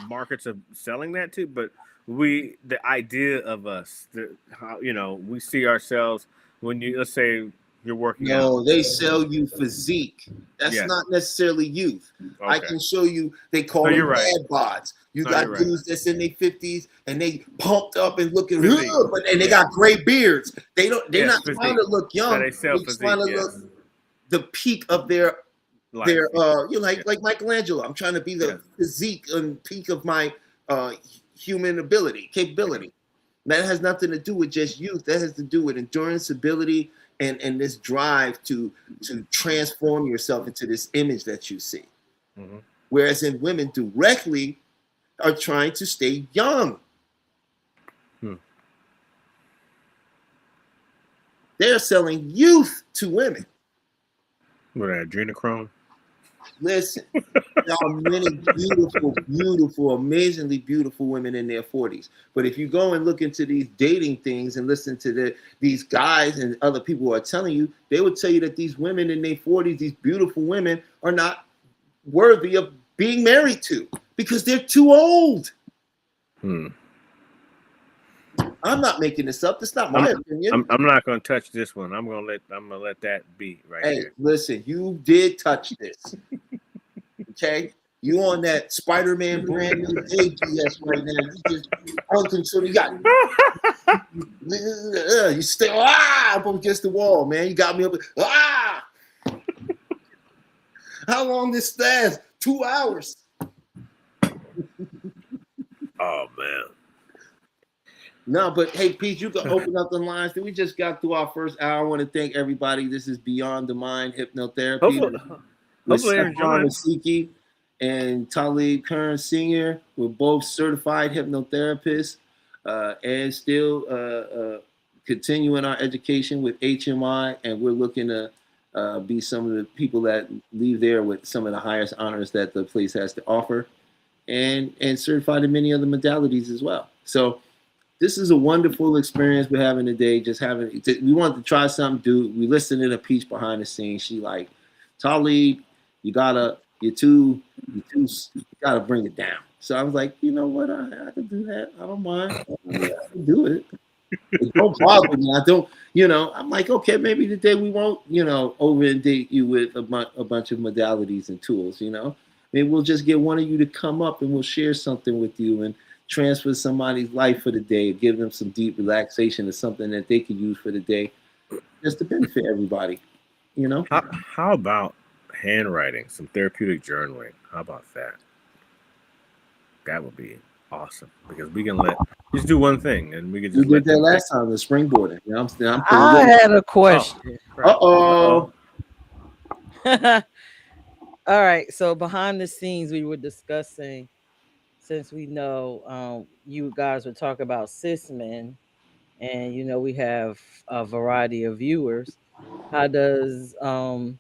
markets of selling that to, but the idea of us, how we see ourselves when let's say you're working out. No, they sell you physique. That's Yes. not necessarily youth. I Okay. can show you. They call No, them you're right. dad bods. You No, got you're right. dudes that's in their 50s and they pumped up and looking Physique. and they got gray beards. They're Yes, not physique. trying to look young. So they sell They're trying to physique, look yes. the peak of their Life. like Michelangelo. I'm trying to be the Yes. physique and peak of my human ability, capability. That has nothing to do with just youth. That has to do with endurance, ability, and this drive to transform yourself into this image that you see. Mhm. Whereas in women directly are trying to stay young. They're selling youth to women. What adrenochrome? Listen, there are many beautiful, beautiful, amazingly beautiful women in their 40s. But if you go and look into these dating things and listen to these guys and other people who are telling you, they would tell you that these women in their 40s, these beautiful women, are not worthy of being married to because they're too old. I'm not making this up. That's not my opinion. I'm not going to touch this one. I'm going to let that be right here. Listen, you did touch this. Okay? You on that Spider-Man brand new AGS right now. You just uncontrolled. You got you stay up against the wall, man. You got me up. How long this lasts? 2 hours. Oh man. No, but hey, Pete, you can open up the lines. We just got through our first hour. I want to thank everybody. This is Beyond the Mind Hypnotherapy. Hopefully they're enjoying. Masiki and Talib Kern Sr. We're both certified hypnotherapists and still continuing our education with HMI. And we're looking to be some of the people that leave there with some of the highest honors that the place has to offer, and certified in many other modalities as well. So this is a wonderful experience we're having today. We wanted to try something, dude. We listened to the Peach behind the scenes. She like, Talib, you gotta bring it down. So I was like, you know what? I can do that. I don't mind. I can do it. It don't bother me. I don't, I'm like, okay, maybe today we won't, over-inundate you with a bunch of modalities and tools, Maybe we'll just get one of you to come up and we'll share something with you and transfer somebody's life for the day, give them some deep relaxation or something that they can use for the day, just to benefit everybody, How about handwriting, some therapeutic journaling? How about that? That would be awesome because we can just do one thing and we can We just did let that them pick. last time, the springboarding. You know, I'm putting I it. had a question. Right. Uh-oh. All right. So behind the scenes, we were discussing, since we know you guys were talking about cis men, and we have a variety of viewers. How does the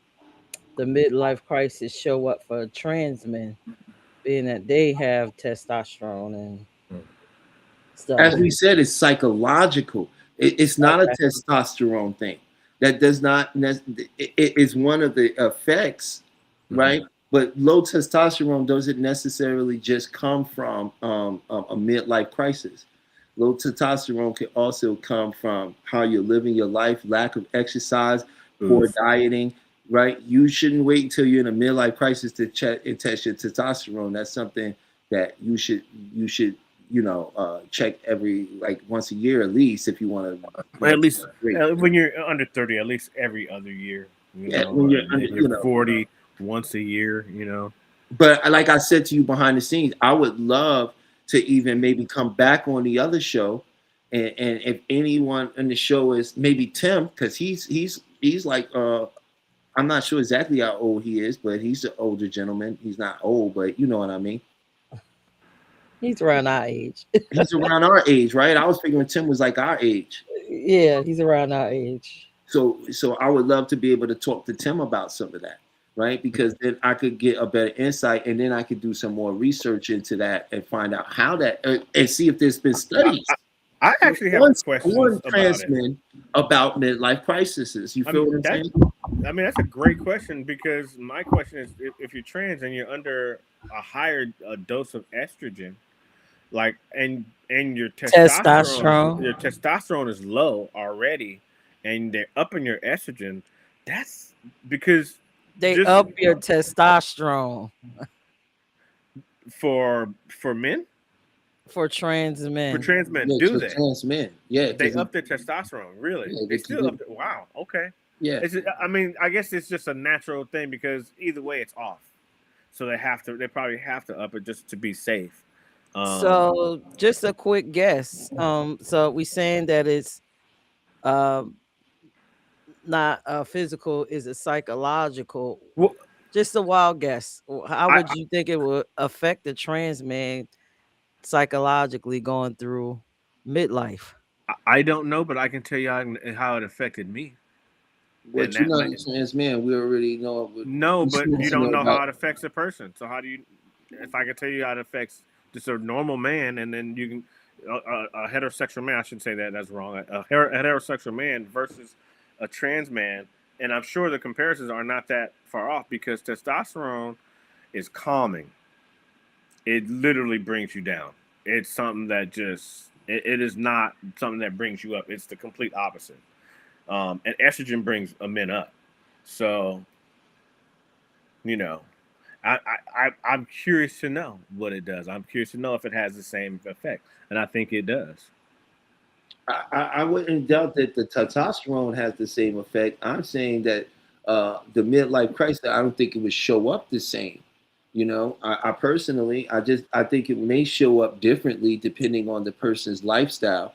midlife crisis show up for trans men, being that they have testosterone and stuff? As we said, it's psychological. It's not a Okay. testosterone thing. That does not. It is one of the effects, right? But low testosterone doesn't necessarily just come from a midlife crisis. Low testosterone can also come from how you're living your life, lack of exercise, poor dieting, right? You shouldn't wait until you're in a midlife crisis to check and test your testosterone. That's something that you should check every like once a year at least if you want to. At least when you're under 30, at least every other year. When you're under, you're 40, once a year. But like I said to you behind the scenes, I would love to even maybe come back on the other show, and if anyone in the show is maybe Tim, because he's like I'm not sure exactly how old he is, but he's an older gentleman. He's not old, but you know what I mean. He's around our age. He's around our age, right? I was figuring Tim was like our age. Yeah, he's around our age. So I would love to be able to talk to Tim about some of that, right? Because then I could get a better insight, and then I could do some more research into that and find out how that and see if there's been studies. I actually have questions about midlife crises. You feel what I'm saying? I mean, that's a great question, because my question is, if you're trans and you're under a higher dose of estrogen, like and your testosterone is low already, and they're upping your estrogen, that's because they up your testosterone for men. For trans men. For trans men, yeah, do they? Trans men, yeah. They up their testosterone, really? Yeah, they still up. Wow. Okay. Yeah. I mean, I guess it's just a natural thing, because either way, it's off. So they probably have to up it just to be safe. So just a quick guess. So we're saying that it's not physical, is it psychological? Well, just a wild guess. How would you think it would affect the trans man psychologically going through midlife? I don't know, but I can tell you how it affected me. But you're not a trans man. We already know. No, but you don't know how it affects a person. So how do you? If I can tell you how it affects just a normal man, and then you can a heterosexual man. I shouldn't say that. That's wrong. A heterosexual man versus a trans man, and I'm sure the comparisons are not that far off, because testosterone is calming. It literally brings you down. It's something that just it is not something that brings you up. It's the complete opposite. And estrogen brings a men up. So, I'm curious to know what it does. I'm curious to know if it has the same effect, and I think it does. I wouldn't doubt that the testosterone has the same effect. I'm saying that the midlife crisis, I don't think it would show up the same. I personally, I think it may show up differently depending on the person's lifestyle.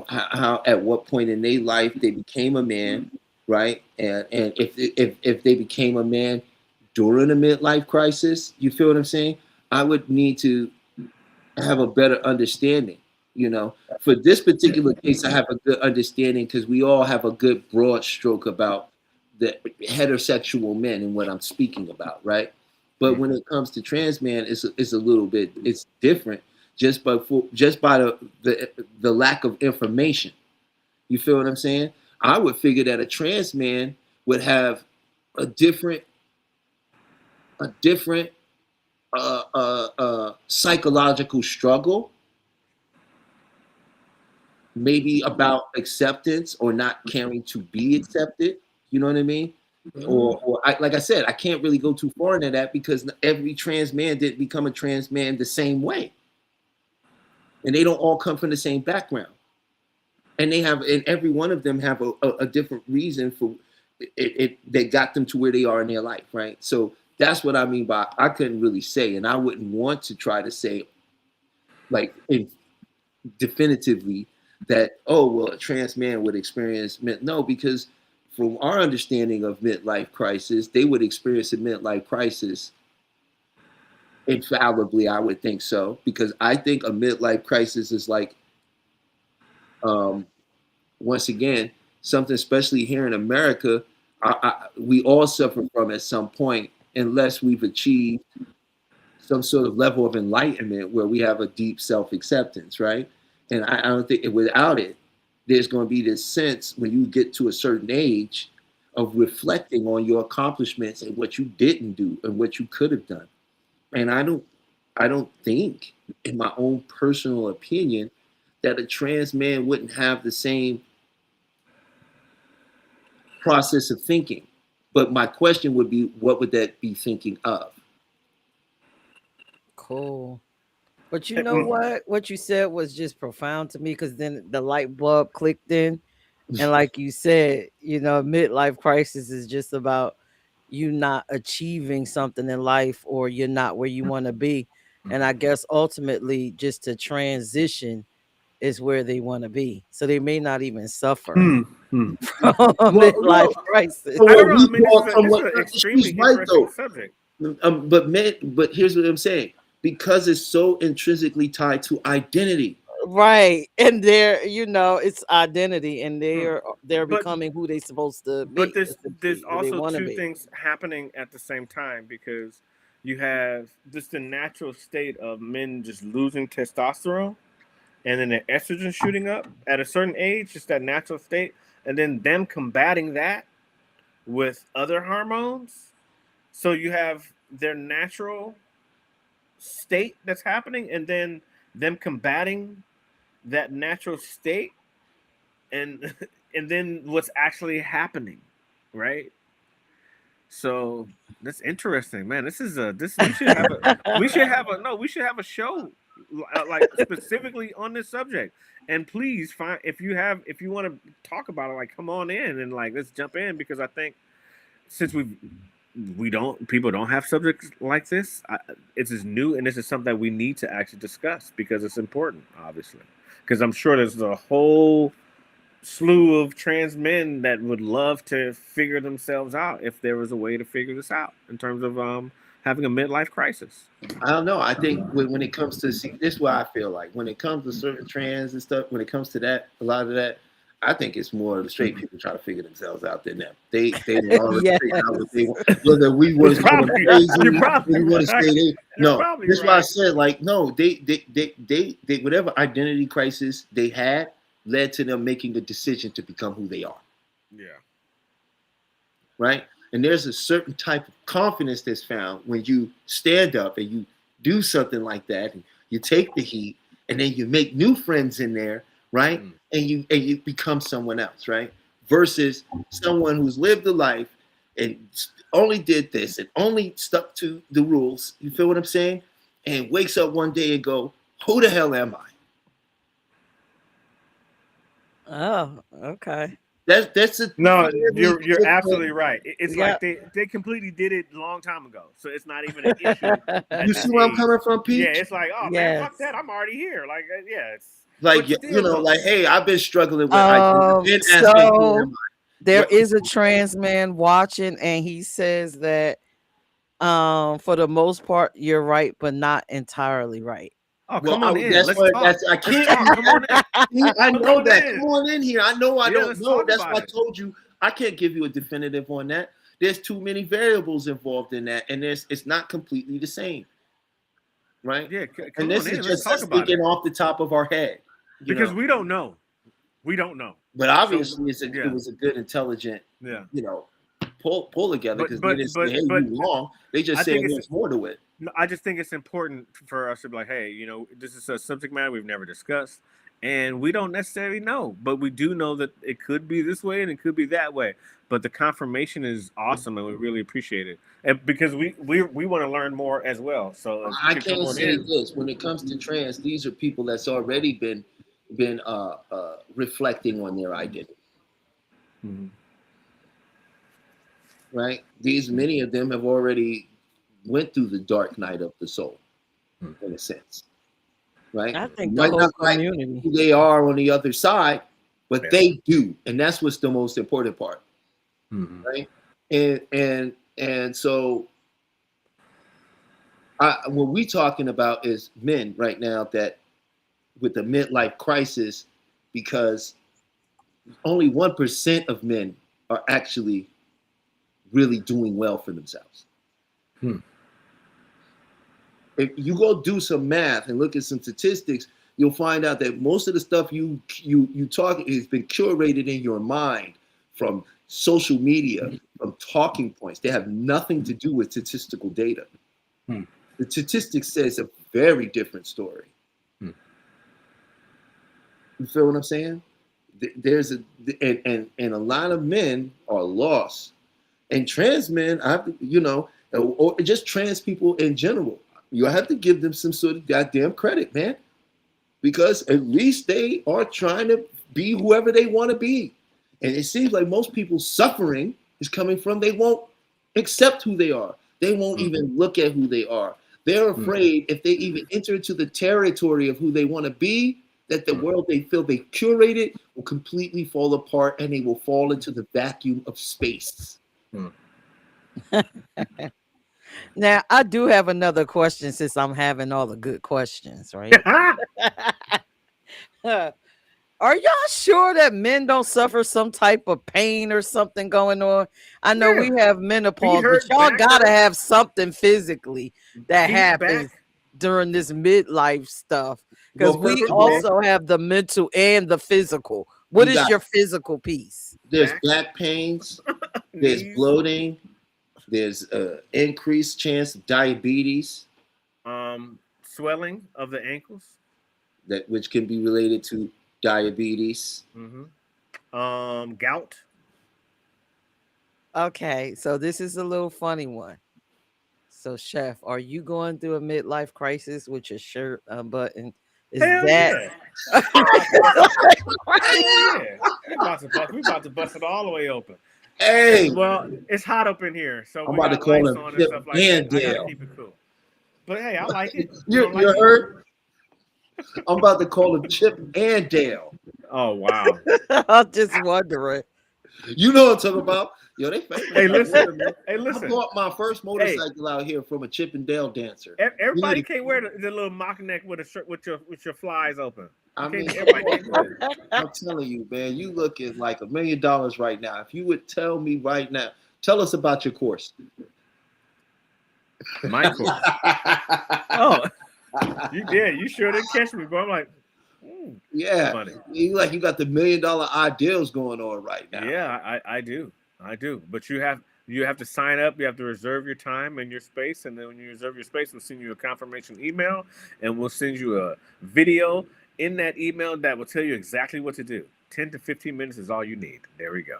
How at what point in their life they became a man, right? And if they became a man during a midlife crisis, you feel what I'm saying? I would need to have a better understanding. For this particular case, I have a good understanding because we all have a good broad stroke about the heterosexual men and what I'm speaking about, right? But when it comes to trans man, it's a little bit, it's different just by the lack of information. You feel what I'm saying? I would figure that a trans man would have a different psychological struggle, maybe about acceptance or not caring to be accepted. You know what I mean? Like I said, I can't really go too far into that because every trans man didn't become a trans man the same way. And they don't all come from the same background. And every one of them have a different reason for it that got them to where they are in their life, right? So that's what I mean by I couldn't really say, and I wouldn't want to try to say like definitively that, oh well, a trans man would experience no, because from our understanding of midlife crisis, they would experience a midlife crisis infallibly. I would think so, because I think a midlife crisis is like, um, once again, something especially here in America, we all suffer from at some point, unless we've achieved some sort of level of enlightenment where we have a deep self-acceptance, right? And I don't think without it, there's going to be this sense when you get to a certain age of reflecting on your accomplishments and what you didn't do and what you could have done. And I don't think, in my own personal opinion, that a trans man wouldn't have the same process of thinking. But my question would be, what would that be thinking of? Cool. But you know what? What you said was just profound to me, because then the light bulb clicked in. And like you said, midlife crisis is just about you not achieving something in life, or you're not where you want to be. And I guess ultimately just to transition is where they want to be. So they may not even suffer from midlife crisis. I don't know. I mean, this is an extremely interesting subject. But here's what I'm saying. Because it's so intrinsically tied to identity. Right. And it's identity, and they're becoming who they're supposed to be. But there's also two things happening at the same time, because you have just the natural state of men just losing testosterone, and then the estrogen shooting up at a certain age, just that natural state, and then them combating that with other hormones. So you have their natural state that's happening, and then them combating that natural state, and then what's actually happening, right? So that's interesting, man. We should have a show like specifically on this subject. And please if you want to talk about it, like, come on in and like let's jump in, because I think since people don't have subjects like this, it's just new, and this is something that we need to actually discuss, because it's important, obviously, because I'm sure there's a whole slew of trans men that would love to figure themselves out if there was a way to figure this out in terms of having a midlife crisis. I don't know. I think when it comes to this is what I feel like when it comes to certain trans and stuff, when it comes to that, a lot of that, I think it's more the straight people trying to figure themselves out than them. They already figure out what they want. Whether we want to want to say no. That's why I said, like, no, they whatever identity crisis they had led to them making a decision to become who they are. Yeah. Right? And there's a certain type of confidence that's found when you stand up and you do something like that, and you take the heat, and then you make new friends in there, right? And you become someone else, right? Versus someone who's lived a life and only did this and only stuck to the rules. You feel what I'm saying? And wakes up one day and go, who the hell am I? Oh, okay. You're absolutely right. It's like they completely did it a long time ago, so it's not even an issue. You see where I'm coming from, Pete? Yeah, it's like, oh man, fuck that, I'm already here. Like, it's like, like, hey, I've been struggling with. So there is a trans man watching, and he says that, for the most part, you're right, but not entirely right. Oh, come on in. I can't. I know that. Come on in here. I know I don't know. That's why I told you I can't give you a definitive on that. There's too many variables involved in that, and it's not completely the same, right? Yeah. And this is just us thinking off the top of our head, because we don't know. We don't know. But obviously, it was a good, intelligent, pull together, because they didn't say, hey, you wrong. They just said there's more to it. I just think it's important for us to be like, hey, this is a subject matter we've never discussed, and we don't necessarily know, but we do know that it could be this way and it could be that way. But the confirmation is awesome, and we really appreciate it, and because we want to learn more as well. So I can say this: when it comes to trans, these are people that's already been reflecting on their identity. Mm-hmm. Right? Many of them have already went through the dark night of the soul, in a sense. right? I think the Might whole not like community. who they are on the other side, but Yeah. they do, and that's what's the most important part, Mhm. right? And so what we talking about is men right now that with the midlife crisis, because only 1% of men are actually really doing well for themselves. Hmm. If you go do some math and look at some statistics, you'll find out that most of the stuff you talk has been curated in your mind from social media, from talking points. They have nothing to do with statistical data. Hmm. The statistics says a very different story. Hmm. You feel what I'm saying? There's and a lot of men are lost, and trans men, or just trans people in general. You have to give them some sort of goddamn credit, man, because at least they are trying to be whoever they want to be. And it seems like most people's suffering is coming from they won't accept who they are. They won't even look at who they are. They're afraid if they even enter into the territory of who they want to be, that the world they feel they curated will completely fall apart and they will fall into the vacuum of space. Now, I do have another question since I'm having all the good questions, right? Are y'all sure that men don't suffer some type of pain or something going on? I know we have menopause, but hurt, y'all back gotta hurt. have something physically that Feet, happens back. during this midlife stuff. Because Well, we first of all, also have the mental and the physical. What You is got- your physical piece? there's Back. back pains, there's Knees. bloating, there's increased chance of diabetes, Swelling of the ankles. that which can be related to diabetes. Gout. Okay, so this is a little funny one. So, Chef, are you going through a midlife crisis with your shirt unbuttoned? Is Hell that yeah. Hell yeah. We about to bust it all the way open. Hey, Well, it's hot up in here, so I'm we about to got call lights him on and Chip stuff like that. I gotta Andale. keep it cool. But hey, I like it. You don't like it? heard? I'm about to call him Chip and Dale. Oh wow. I'm just wondering. You know what I'm talking about? Yo, they famous. Hey, out listen. here, man. Hey, I listen. bought my first motorcycle out here from a Chip and Dale dancer. Everybody Really? can't wear the little mock neck with a shirt with your flies open. I mean, Everybody can't do it. I'm telling you, man, you looking like $1 million right now. If you would tell me right now, tell us about your course. My course. Oh, you did. You sure didn't catch me, bro. I'm like, Yeah, funny. you got the $1 million ideals going on right now. Yeah, I do. But you have to sign up. You have to reserve your time and your space, and then when you reserve your space, we'll send you a confirmation email, and we'll send you a video in that email that will tell you exactly what to do. 10 to 15 minutes is all you need. There we go.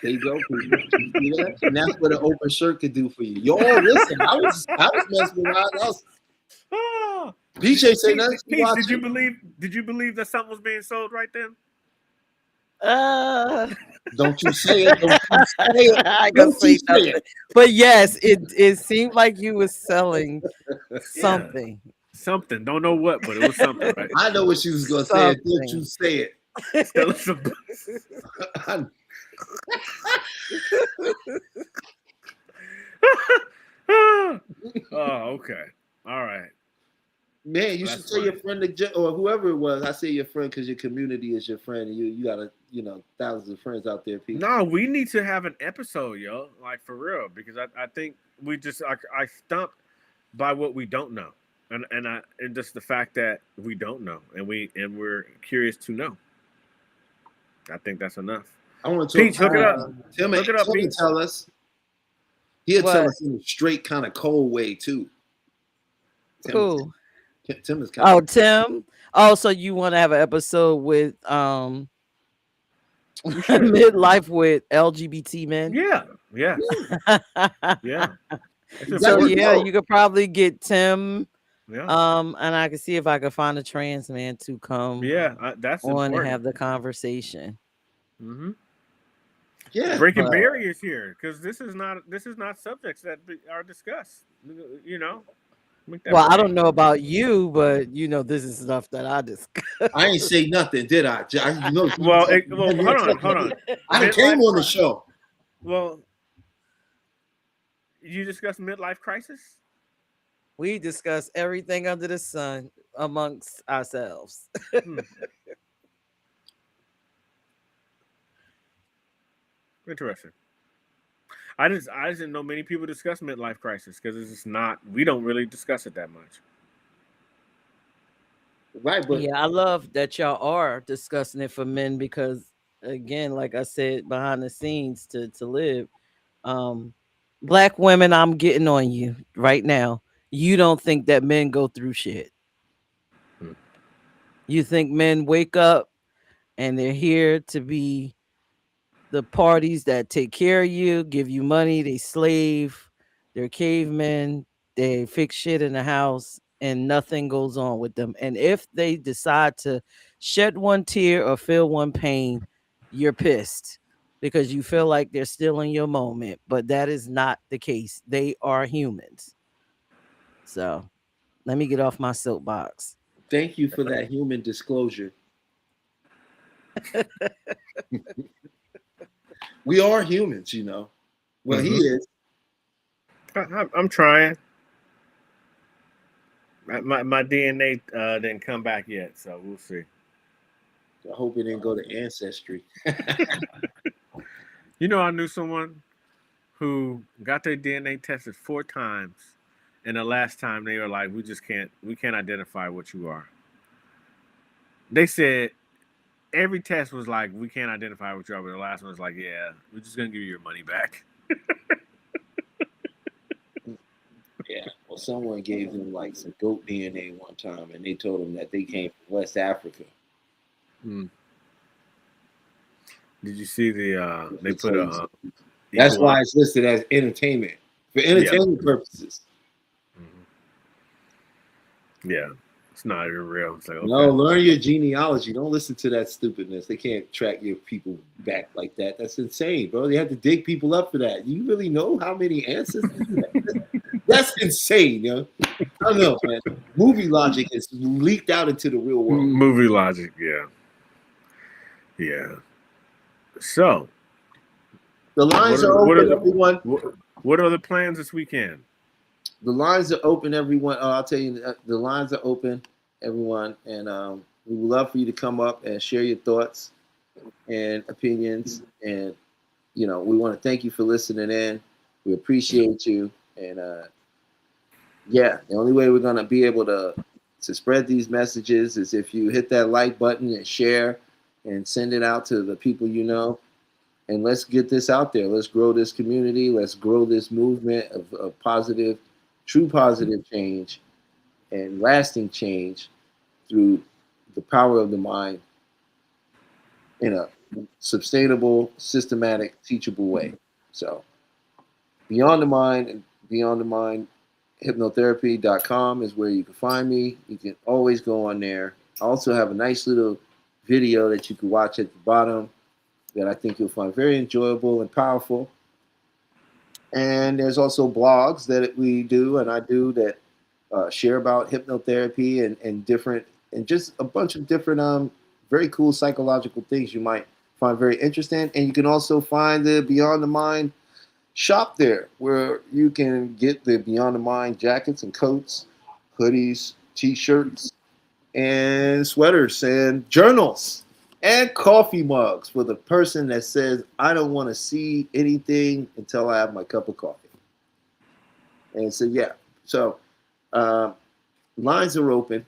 There you go. You see that? And that's what an open shirt could do for you. Yo, listen, I was messing around. BJ say nothing. Peace, did you believe that something was being sold right then? Don't you say it. Don't you say it. I gonna say nothing. But yes, it seemed like you was selling something. Something. Don't know what, but it was something, right? I know what you was gonna say. Don't you say it. Selling some oh, okay. All right. Man, you should tell your friend or whoever it was. I say your friend because your community is your friend, and you got thousands of friends out there. People. No, we need to have an episode, yo, like for real, because I think we just I stumped by what we don't know, and just the fact that we don't know, and we're curious to know. I think that's enough. I want to Peach, hook it up. Look it up, Peach. Tell us. He'll tell us in a straight kind of cold way too. Cool. Tim is kind of Tim. Oh, so you want to have an episode with midlife with LGBT men? Yeah. So you could probably get Tim. Yeah. And I can see if I could find a trans man to come. Yeah, that's on important. and have the conversation. Mm-hmm. Yeah, breaking barriers here, because this is not subjects that are discussed. You know, Make that Well, I brain. don't know about you, but you know, this is stuff that I discuss. I ain't say nothing, did I? You know, Well, hold on. I came Midlife on the cri- show. Well, you discuss midlife crisis. We discuss everything under the sun amongst ourselves. Hmm. Interesting. I just didn't know many people discuss midlife crisis because it's just not. We don't really discuss it that much. Right, but Yeah, I love that y'all are discussing it for men because, again, like I said, behind the scenes to live, um, black women, I'm getting on you right now. You don't think that men go through shit. Hmm. You think men wake up and they're here to be the parties that take care of you, give you money, they slave, they're cavemen, they fix shit in the house, and nothing goes on with them. And if they decide to shed one tear or feel one pain, you're pissed because you feel like they're still in your moment. But that is not the case. They are humans. So let me get off my soapbox. thank you for that human disclosure. We are humans, you know. Well, he Mhm. is. I'm trying. My DNA didn't come back yet, so we'll see. I hope it didn't go to ancestry. You know, I knew someone who got their DNA tested 4 times, and the last time they were like, we can't identify what you are." They said every test was like, "We can't identify what you are," but the last one was like, "Yeah, we're just gonna give you your money back." Yeah. Well, someone gave them like some goat DNA one time, and they told them that they came from West Africa. Hmm. Did you see they It's put a crazy. That's iguana? why it's listed as entertainment for Yeah. entertainment purposes. Mhm. Yeah, it's not even real. It's like, No, okay. learn your genealogy. Don't listen to that stupidness. They can't track your people back like that. That's insane, bro. They have to dig people up for that. You really know how many ancestors you have? That's insane, yo. I don't know, man. Movie logic is leaked out into the real world. Movie logic, yeah. Yeah. So, The lines are open, everyone. what are the plans this weekend? The lines are open, everyone. I'll tell you, the lines are open, everyone, and we would love for you to come up and share your thoughts and opinions. And we want to thank you for listening in. We appreciate you, and yeah, the only way we're gonna be able to spread these messages is if you hit that like button and share, and send it out to the people you know. And let's get this out there. Let's grow this community. Let's grow this movement of positive, true positive change and lasting change through the power of the mind in a sustainable, systematic, teachable way. So, Beyond the Mind and Beyond the Mind hypnotherapy.com is where you can find me. You can always go on there. I also have a nice little video that you can watch at the bottom that I think you'll find very enjoyable and powerful. And there's also blogs that we do and I do that share about hypnotherapy and different and just a bunch of different very cool psychological things you might find very interesting. And you can also find the Beyond the Mind shop there where you can get the Beyond the Mind jackets and coats, hoodies, t-shirts, and sweaters and journals and coffee mugs for the person that says, I don't want to see anything until I have my cup of coffee. And so, yeah. So, uh, lines are open.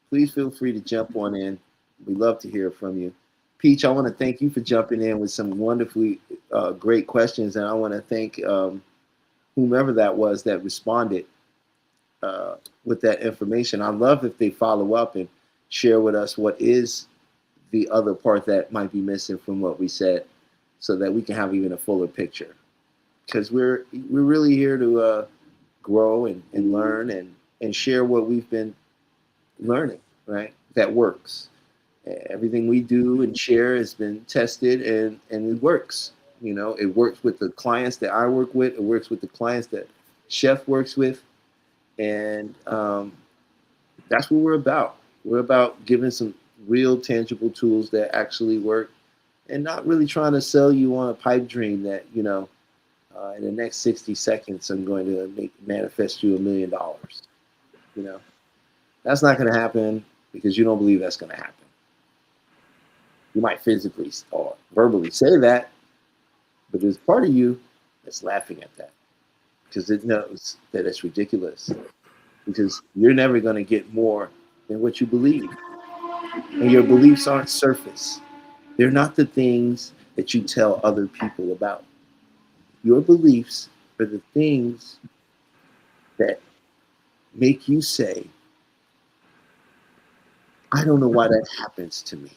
Please feel free to jump on in. We love to hear from you. Peach, I want to thank you for jumping in with some wonderfully great questions. And I want to thank whomever that was that responded with that information. I love if they follow up and share with us what is the other part that might be missing from what we said so that we can have even a fuller picture. Because we're really here to grow and learn and share what we've been learning, right? That works. Everything we do and share has been tested and it works. It works with the clients that I work with. It works with the clients that Chef works with. And that's what we're about. We're about giving some real tangible tools that actually work, and not really trying to sell you on a pipe dream that, in the next 60 seconds, I'm going to manifest you $1 million. That's not going to happen because you don't believe that's going to happen. You might physically or verbally say that, but there's part of you that's laughing at that because it knows that it's ridiculous, because you're never going to get more than what you believe. And your beliefs aren't surface. They're not the things that you tell other people about. Your beliefs are the things that make you say, I don't know why that happens to me.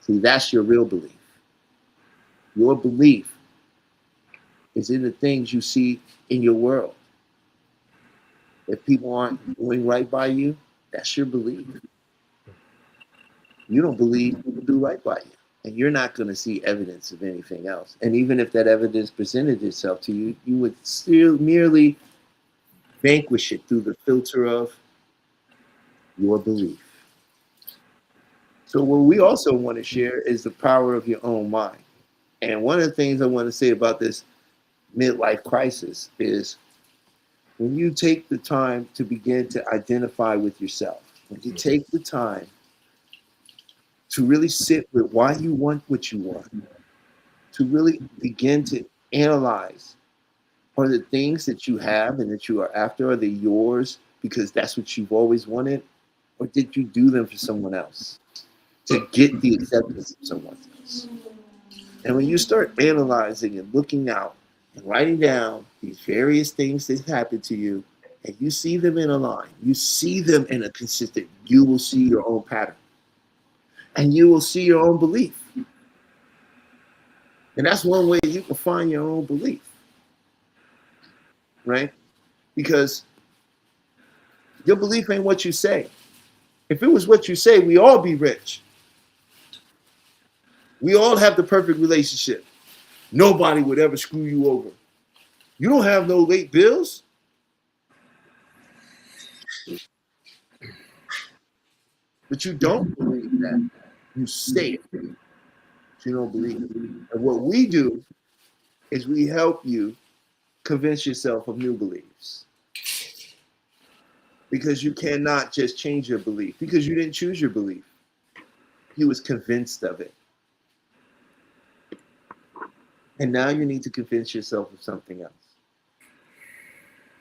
See, that's your real belief. Your belief is in the things you see in your world. If people aren't doing right by you, that's your belief. You don't believe people do right by you, and you're not going to see evidence of anything else. And even if that evidence presented itself to you, you would still merely vanquish it through the filter of your belief. So what we also want to share is the power of your own mind. And one of the things I want to say about this midlife crisis is when you take the time to begin to identify with yourself, when you take the time to really sit with why you want what you want, to really begin to analyze, are the things that you have and that you are after, are they yours because that's what you've always wanted? Or did you do them for someone else to get the acceptance of someone else? And when you start analyzing and looking out and writing down these various things that happen to you, and you see them in a line, you see them in a consistent, you will see your own pattern. And you will see your own belief. And that's one way you can find your own belief. Right? Because your belief ain't what you say. If it was what you say, we all be rich. We all have the perfect relationship. Nobody would ever screw you over. You don't have no late bills. But you don't believe that. You say it. But you don't believe it. And what we do is we help you convince yourself of new beliefs. Because you cannot just change your belief, because you didn't choose your belief. You was convinced of it. And now you need to convince yourself of something else.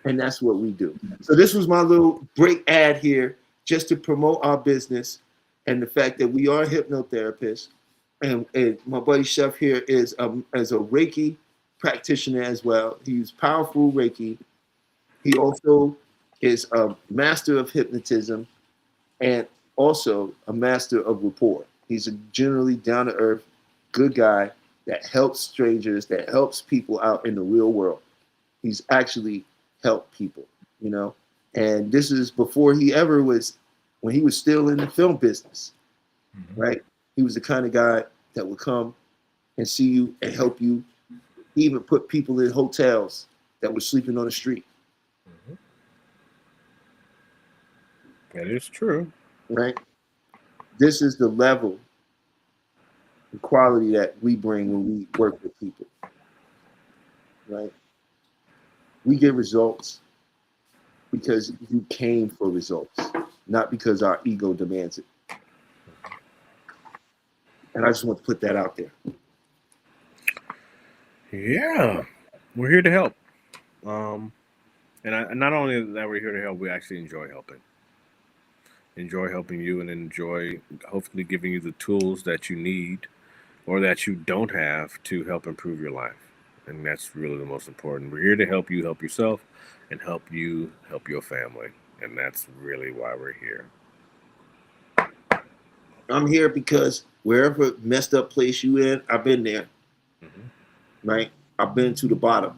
And that's what we do. So this was my little break ad here just to promote our business and the fact that we are hypnotherapists. And my buddy Chef here is as a Reiki practitioner as well. He uses powerful Reiki. He also is a master of hypnotism and also a master of rapport. He's a generally down-to-earth, good guy that helps strangers, that helps people out in the real world. He's actually helped people, And this is before he ever was, when he was still in the film business, right? He was the kind of guy that would come and see you and help you. He even put people in hotels that were sleeping on the street. That is true. Right? This is the level, the quality that we bring when we work with people. Right? We get results because you came for results, not because our ego demands it. And I just want to put that out there. Yeah, we're here to help. And not only that we're here to help, we actually enjoy helping. Enjoy helping you and enjoy hopefully giving you the tools that you need or that you don't have to help improve your life. And that's really the most important. We're here to help you help yourself and help you help your family. And that's really why we're here. I'm here because wherever messed up place you in, I've been there. Right? I've been to the bottom.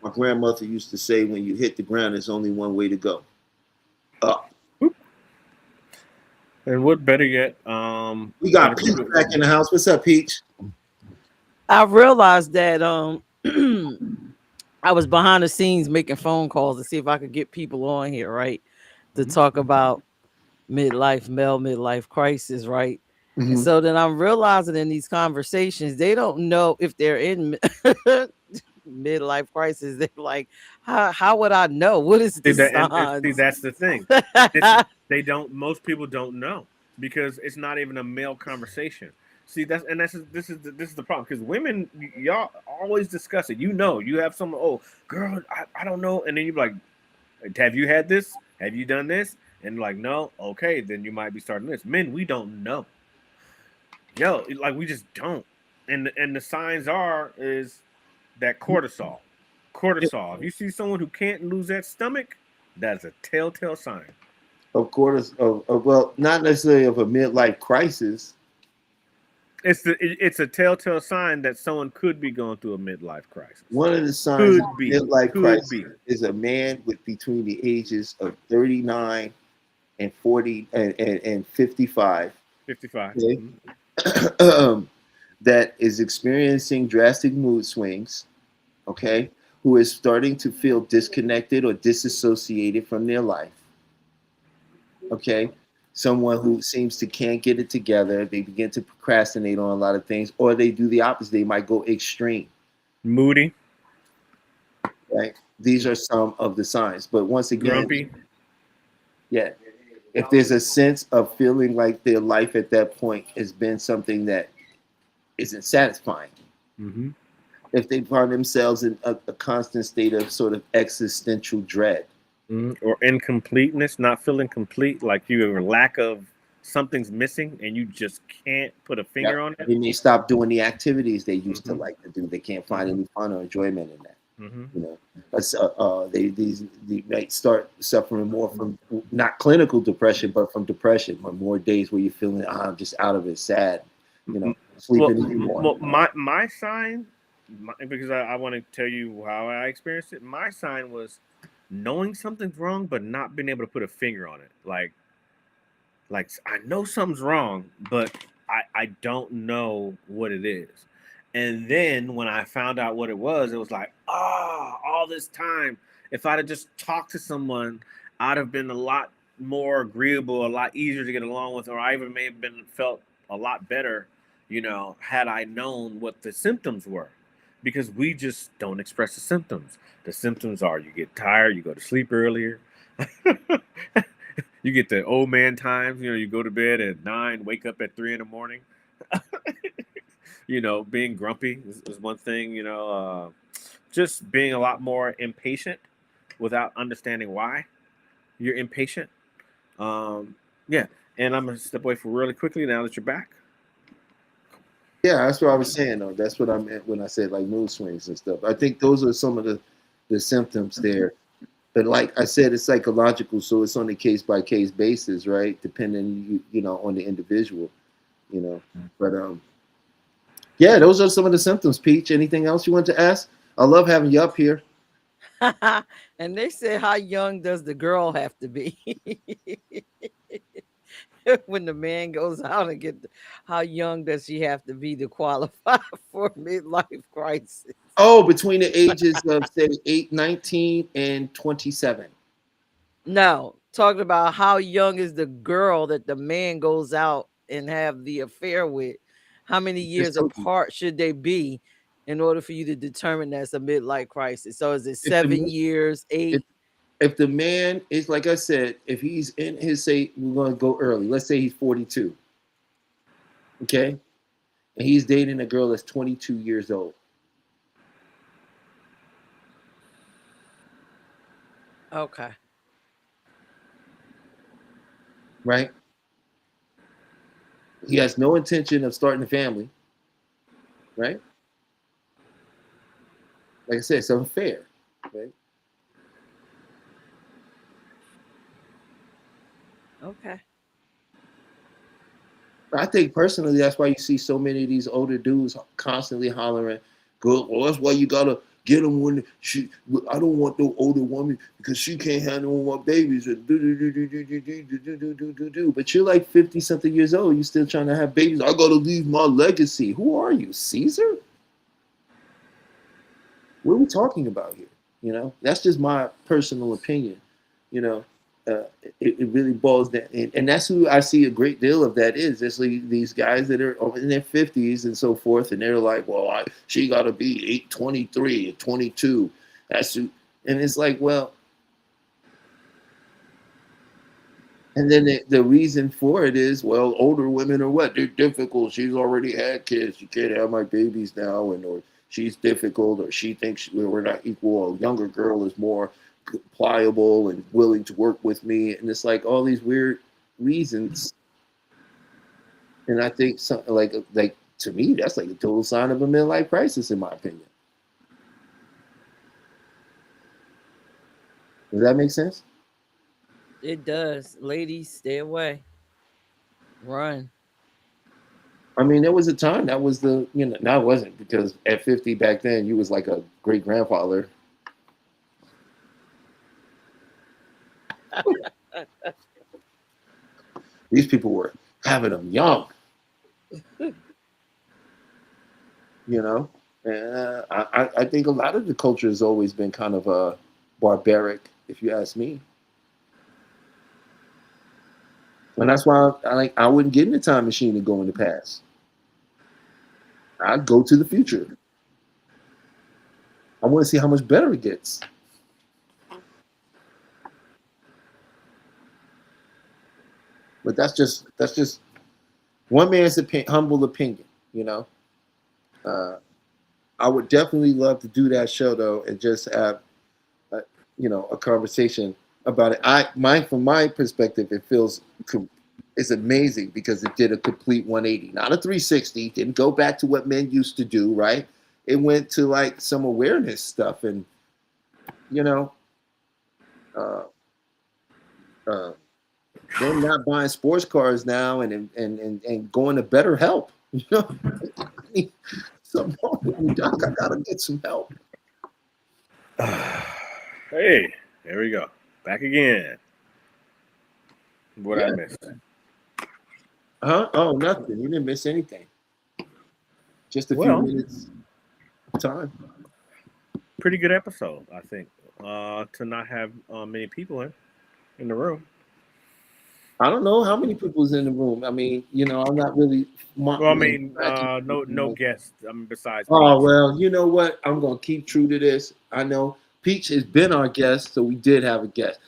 My grandmother used to say, when you hit the ground, there's only one way to go. Up. And what better yet? We got Peach back in the house. What's up, Peach? I realized that I was behind the scenes making phone calls to see if I could get people on here, right, to Mhm. talk about midlife crisis, right? And Mhm. so then I'm realizing in these conversations, they don't know if they're in midlife crisis. They're like, how would I know? What is See the that, and see signs? that's the thing. This they don't. Most people don't know because it's not even a male conversation. See this is the problem because women y'all always discuss it. You know, you have some girl I don't know, and then you're like, have you had this? Have you done this? And like no, okay, then you might be starting this. Men, we don't know. Yo, like we just don't. And the signs is that cortisol. Cortisol. If you see someone who can't lose that stomach, that's a telltale sign. Of course, well, not necessarily of a midlife crisis. It's a telltale sign that someone could be going through a midlife crisis. One of the signs of Could be. midlife Could crisis be. is a man with between the ages of 39 and 40 and 55. 55. Okay. Mhm. That is experiencing drastic mood swings, okay, who is starting to feel disconnected or disassociated from their life, okay, someone who seems to can't get it together, they begin to procrastinate on a lot of things, or they do the opposite, they might go extreme, Moody. right? These are some of the signs, but once again, Grumpy. yeah, if there's a sense of feeling like their life at that point has been something that isn't satisfying, Mm-hmm. if they find themselves in a constant state of sort of existential dread. Mm-hmm. Or incompleteness, not feeling complete, like you have a lack of something's missing and you just can't put a finger Yep. on it. They may stop doing the activities they used to Mm-hmm. like to do. They can't find Mm-hmm. any fun or enjoyment in that. Mm-hmm. You know, they might start suffering more from not clinical depression, but from depression. Or more days where you're feeling I'm just out of it, sad. You know, Well, sleeping anymore. my sign, because I want to tell you how I experienced it. My sign was knowing something's wrong, but not being able to put a finger on it. Like I know something's wrong, but I don't know what it is. And then when I found out what it was like, all this time, if I'd have just talked to someone, I'd have been a lot more agreeable, a lot easier to get along with, or I even may have been felt a lot better, had I known what the symptoms were. Because we just don't express the symptoms. The symptoms are you get tired, you go to sleep earlier. You get the old man times, you go to bed at 9, wake up at 3 in the morning. Being grumpy is one thing, just being a lot more impatient without understanding why you're impatient. Yeah. And I'm going to step away for really quickly now that you're back. Yeah, that's what I was saying though. That's what I meant when I said like mood swings and stuff. I think those are some of the symptoms there. But like I said, it's psychological, so it's on a case by case basis, right? Depending, on the individual, you know. But yeah, those are some of the symptoms. Peach, anything else you want to ask? I love having you up here. And they said, how young does the girl have to be? When the man goes out and how young does she have to be to qualify for midlife crisis? Oh, between the ages of say 19 and 27. No, talking about how young is the girl that the man goes out and have the affair with? How many years apart should they be in order for you to determine that's a midlife crisis? So is it 7 years, 8? If the man is, like I said, if he's in his, say, we're going to go early. Let's say he's 42. Okay. And he's dating a girl that's 22 years old. Okay. Right. He has no intention of starting a family. Right. Like I said, it's unfair. Right. Okay. I think personally, that's why you see so many of these older dudes constantly hollering, "Good, well, that's why you gotta get them when she. I don't want no older woman because she can't handle my babies." And do. But you're like 50 something years old. You still trying to have babies. I gotta leave my legacy. Who are you, Caesar? What are we talking about here? You know, that's just my personal opinion. You know, it really boils down, and that's who I see a great deal of that is. It's like these guys that are in their 50s and so forth, and they're like, well, she got to be 23 or 22. That's who, and it's like, well, and then the reason for it is, well, older women are what? They're difficult. She's already had kids. You can't have my babies now, and or she's difficult, or she thinks we're not equal. A younger girl is more pliable and willing to work with me, and it's like all these weird reasons. And I think something like to me, that's like a total sign of a midlife crisis, in my opinion. Does that make sense? It does. Ladies, stay away. Run. I mean, there was a time that was no, it wasn't, because at 50 back then, you was like a great grandfather. These people were having them young, you know. And I think a lot of the culture has always been kind of barbaric, if you ask me. And that's why I wouldn't get in a time machine and go in the past. I'd go to the future. I want to see how much better it gets. But that's just one man's humble opinion, you know. I would definitely love to do that show though, and just have, a conversation about it. From my perspective, it feels it's amazing because it did a complete 180, not a 360. Didn't go back to what men used to do, right? It went to like some awareness stuff, and they're not buying sports cars now, and going to better help. You know, something wrong with me, Doc. I gotta get some help. Hey, there we go. Back again. What I missed? Huh? Oh, nothing. You didn't miss anything. Just a few minutes time. Pretty good episode, I think. To not have many people in the room. I don't know how many people's in the room. I mean, I'm not really. No guests. Besides. Oh Peach. well, you know what? I'm gonna keep true to this. I know Peach has been our guest, so we did have a guest.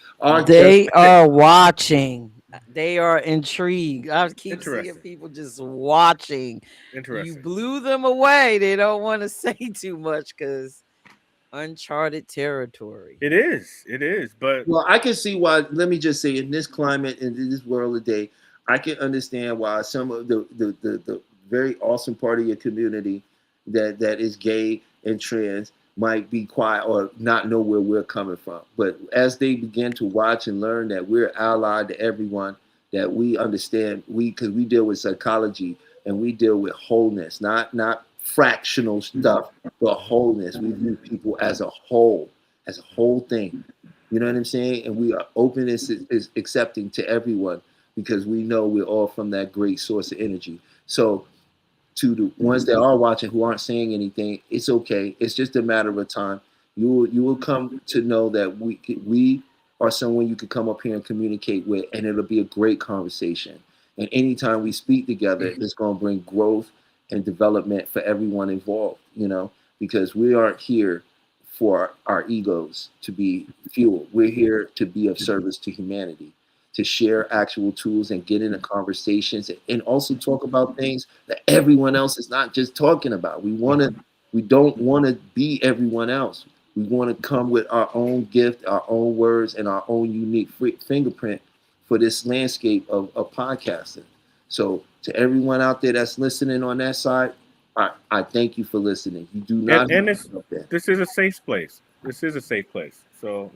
They are watching. They are intrigued. I keep seeing people just watching. Interesting. You blew them away. They don't want to say too much because uncharted territory. It is. But I can see why. Let me just say, in this climate, in this world today, I can understand why some of the very awesome part of your community that is gay and trans might be quiet or not know where we're coming from. But as they begin to watch and learn that we're allied to everyone, that we understand, because we deal with psychology and we deal with wholeness, not fractional stuff, but wholeness. We view people as a whole thing. You know what I'm saying? And we are open is accepting to everyone because we know we're all from that great source of energy. So to the ones that are watching who aren't saying anything, it's okay. It's just a matter of time. You will come to know that we are someone you could come up here and communicate with, and it'll be a great conversation. And anytime we speak together, it's going to bring growth and development for everyone involved, because we aren't here for our egos to be fueled. We're here to be of service to humanity, to share actual tools and get into conversations and also talk about things that everyone else is not just talking about. We don't want to be everyone else. We want to come with our own gift, our own words, and our own unique fingerprint for this landscape of podcasting. So to everyone out there that's listening on that side, I thank you for listening. You do not. And this is a safe place. This is a safe place. So,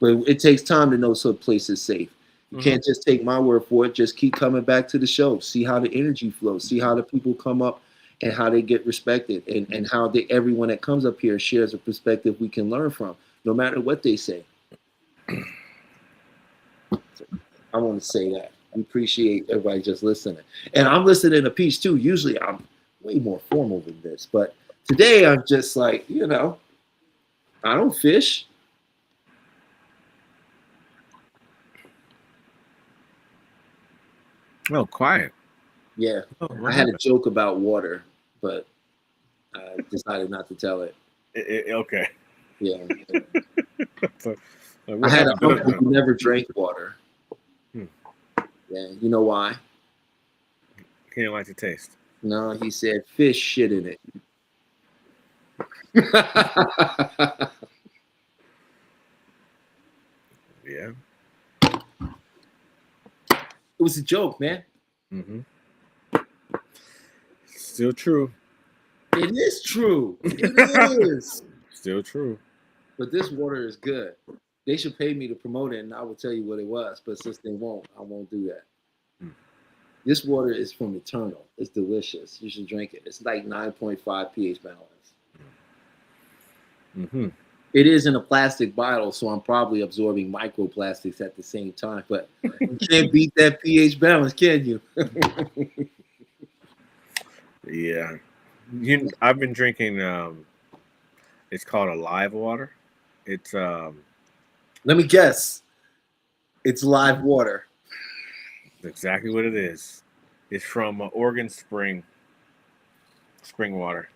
But it takes time to know some place is safe. You can't just take my word for it. Just keep coming back to the show. See how the energy flows. See how the people come up and how they get respected, and how everyone that comes up here shares a perspective we can learn from, no matter what they say. So I want to say that. We appreciate everybody just listening. And I'm listening to Peach too. Usually I'm way more formal than this, but today I'm just like, I don't fish. Oh, quiet. Yeah, Oh, I what had a happened? joke about water, but I decided not to tell it. Okay. Yeah, So, I what had an happened? uncle who never drank water. Hmm. Yeah, you know why? He didn't like the taste. No, he said fish shit in it. Yeah. It was a joke, man. Mm-hmm. Still true. It is true. It is. Still true. But this water is good. They should pay me to promote it, and I will tell you what it was. But since they won't, I won't do that. Hmm. This water is from Eternal. It's delicious. You should drink it. It's like 9.5 pH balance. Mm-hmm. It is in a plastic bottle, so I'm probably absorbing microplastics at the same time. But you can't beat that pH balance, can you? Yeah. I've been drinking. It's called Alive water. It's Let me guess. It's live water. exactly what it is. It's from Oregon spring water.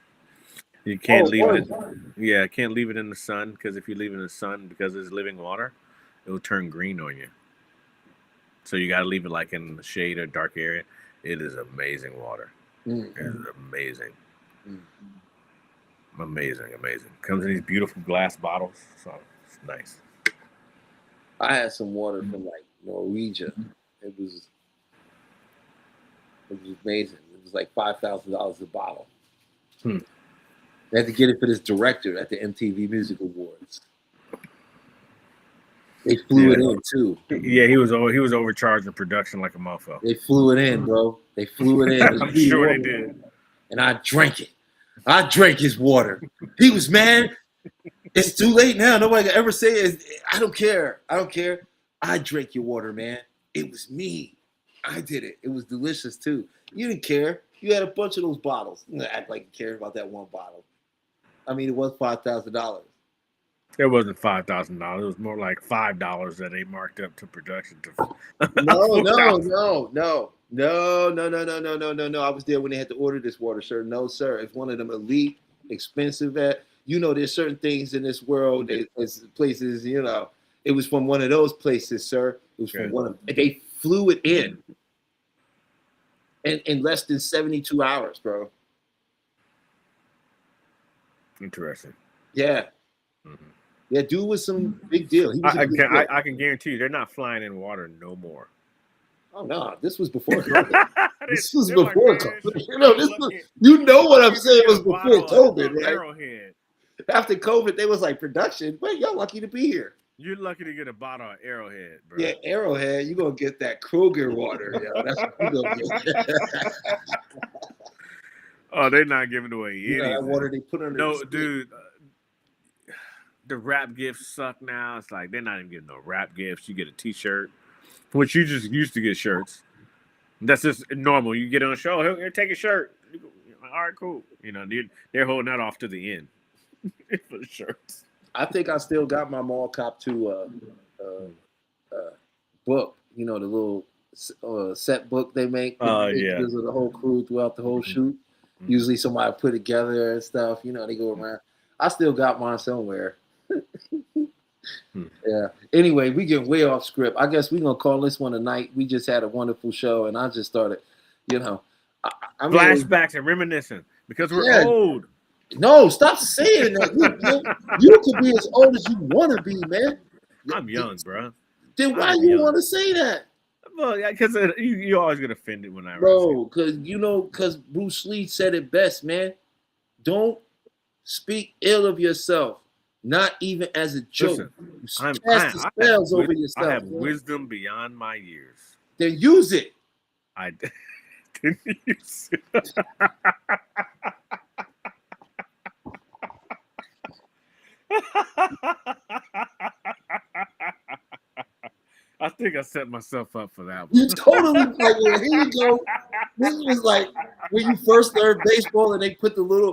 You can't leave it. Yeah, can't leave it in the sun because if you leave it in the sun because it's living water, it will turn green on you. So you got to leave it like in the shade or dark area. It is amazing water. Mm. It is amazing. Mm. Amazing. Comes in these beautiful glass bottles, so it's nice. I had some water from like Norwegian. It was amazing. It was like $5,000 a bottle. Hmm. They had to get it for this director at the MTV Music Awards. They flew it in too. Yeah, he was overcharging production like a mofo. They flew it in, bro. They flew it in. I'm sure they did. And I drank it. I drank his water. He was mad. It's too late now. Nobody can ever say it. I don't care. I drank your water, man. It was me. I did it. It was delicious too. You didn't care. You had a bunch of those bottles. You act like you cared about that one bottle. I mean, it was $5,000. It wasn't $5,000. It was more like $5 that they marked up to production. No. I was there when they had to order this water, sir. No, sir. It's one of them elite, expensive. There's certain things in this world, there's places. It was from one of those places, sir. It was from one of. They flew it in less than 72 hours, bro. Interesting. Yeah. Mm-hmm. Yeah, dude was some big deal. I can guarantee you they're not flying in water no more. Oh no, this was before COVID. This was They're before like, COVID. man, What I'm saying was before COVID, right? Arrowhead. After COVID, they was like production. Well, y'all lucky to be here. You're lucky to get a bottle of Arrowhead, bro. Yeah, Arrowhead, you're gonna get that Kroger water. Yo. That's what you gonna get. Oh, they're not giving away anything. That water they put under. No, dude. The wrap gifts suck now. It's like they're not even getting no wrap gifts. You get a T-shirt, which you just used to get shirts. That's just normal. You get on a show, here, take a shirt. All right, cool. They're holding that off to the end for the shirts. I think I still got my Mall Cop 2 book. The little set book they make. Pictures of the whole crew throughout the whole shoot. Mm-hmm. Usually somebody put together and stuff. They go around. I still got mine somewhere. Yeah. Anyway, we get way off script. I guess we're gonna call this one a night. We just had a wonderful show, and I just started, flashbacks and reminiscing because we're old. No, stop saying that. You could be as old as you want to be, man. I'm young, bro. Then why you want to say that? Well, yeah, because you always get offended when I. Bro, because Bruce Lee said it best, man. Don't speak ill of yourself, not even as a joke. I have wisdom beyond my years. Then use it. I didn't use it. I think I set myself up for that one. You totally here you go. This was like when you first learned baseball and they put the little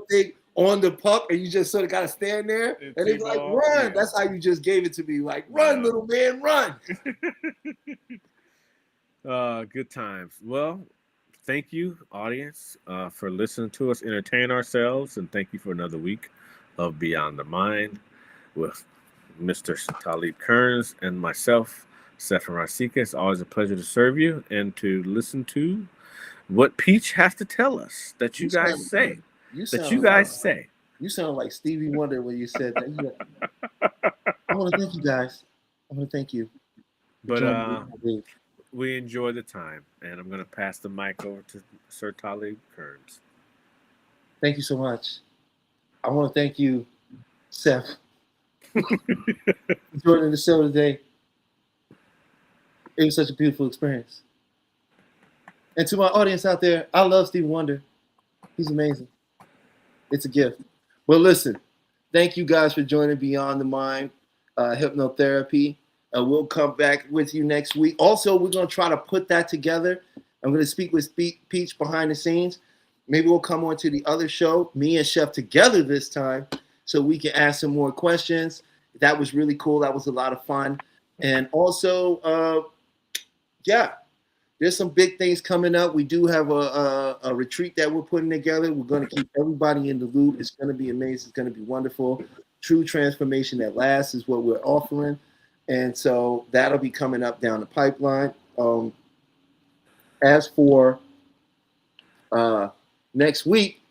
thing on the puck, and you just sort of got to stand there, And and it's like, T-ball, run. yeah. That's how you just gave it to me. Like, run, Yeah. little man, run. Good times. Well, thank you, audience, for listening to us entertain ourselves, and thank you for another week of Beyond the Mind with Mr. Talib Kearns and myself, Stefan Rasika. It's always a pleasure to serve you and to listen to what Peach has to tell us that you guys say. You sound like Stevie Wonder when you said that. I want to thank you guys. I want to thank you. But we enjoy the time, and I'm going to pass the mic over to Sir Talib Kearns. Thank you so much. I want to thank you, Seth, for joining the show today. It was such a beautiful experience. And to my audience out there, I love Stevie Wonder. He's amazing. It's a gift. Well, listen, thank you guys for joining Beyond the Mind Hypnotherapy. We'll come back with you next week. Also, we're going to try to put that together. I'm going to speak with Peach behind the scenes. Maybe we'll come on to the other show, me and Chef together this time, so we can ask some more questions. That was really cool. That was a lot of fun. And also, there's some big things coming up. We do have a retreat that we're putting together. We're going to keep everybody in the loop. It's going to be amazing. It's going to be wonderful. True transformation that lasts is what we're offering. And so that'll be coming up down the pipeline. As for next week,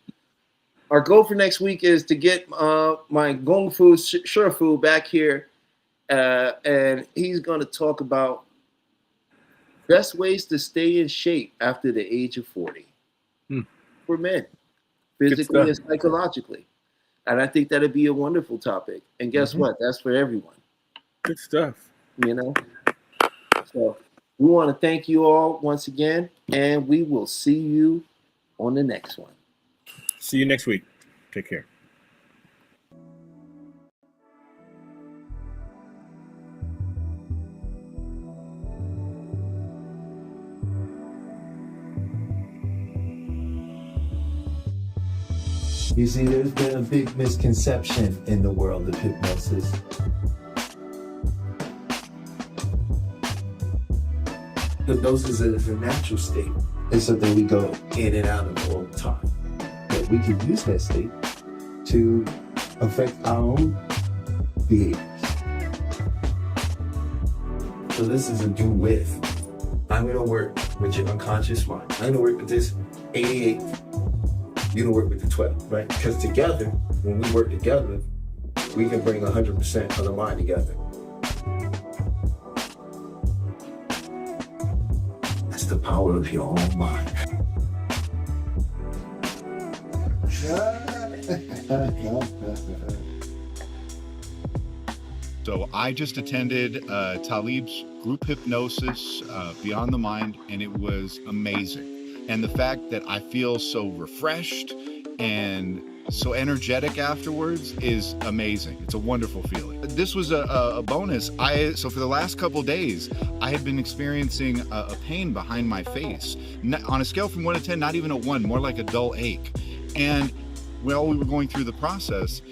our goal for next week is to get my Gong Fu Shifu back here. And he's going to talk about best ways to stay in shape after the age of 40 for men, physically and psychologically. And I think that'd be a wonderful topic. And guess what? That's for everyone. Good stuff. You know? So we want to thank you all once again, and we will see you on the next one. See you next week. Take care. You see, there's been a big misconception in the world of hypnosis. Hypnosis is a natural state. It's something we go in and out of all the time. But we can use that state to affect our own behaviors. So this is a do with. I'm going to work with your unconscious mind. I'm going to work with this 88. You're gonna work with the 12, right? Because together, when we work together, we can bring 100% of the mind together. That's the power of your own mind. So I just attended Talib's group hypnosis, Beyond the Mind, and it was amazing. And the fact that I feel so refreshed and so energetic afterwards is amazing. It's a wonderful feeling. This was a bonus. So for the last couple of days, I had been experiencing a pain behind my face. On a scale from 1 to 10, not even a 1, more like a dull ache. And while we were going through the process,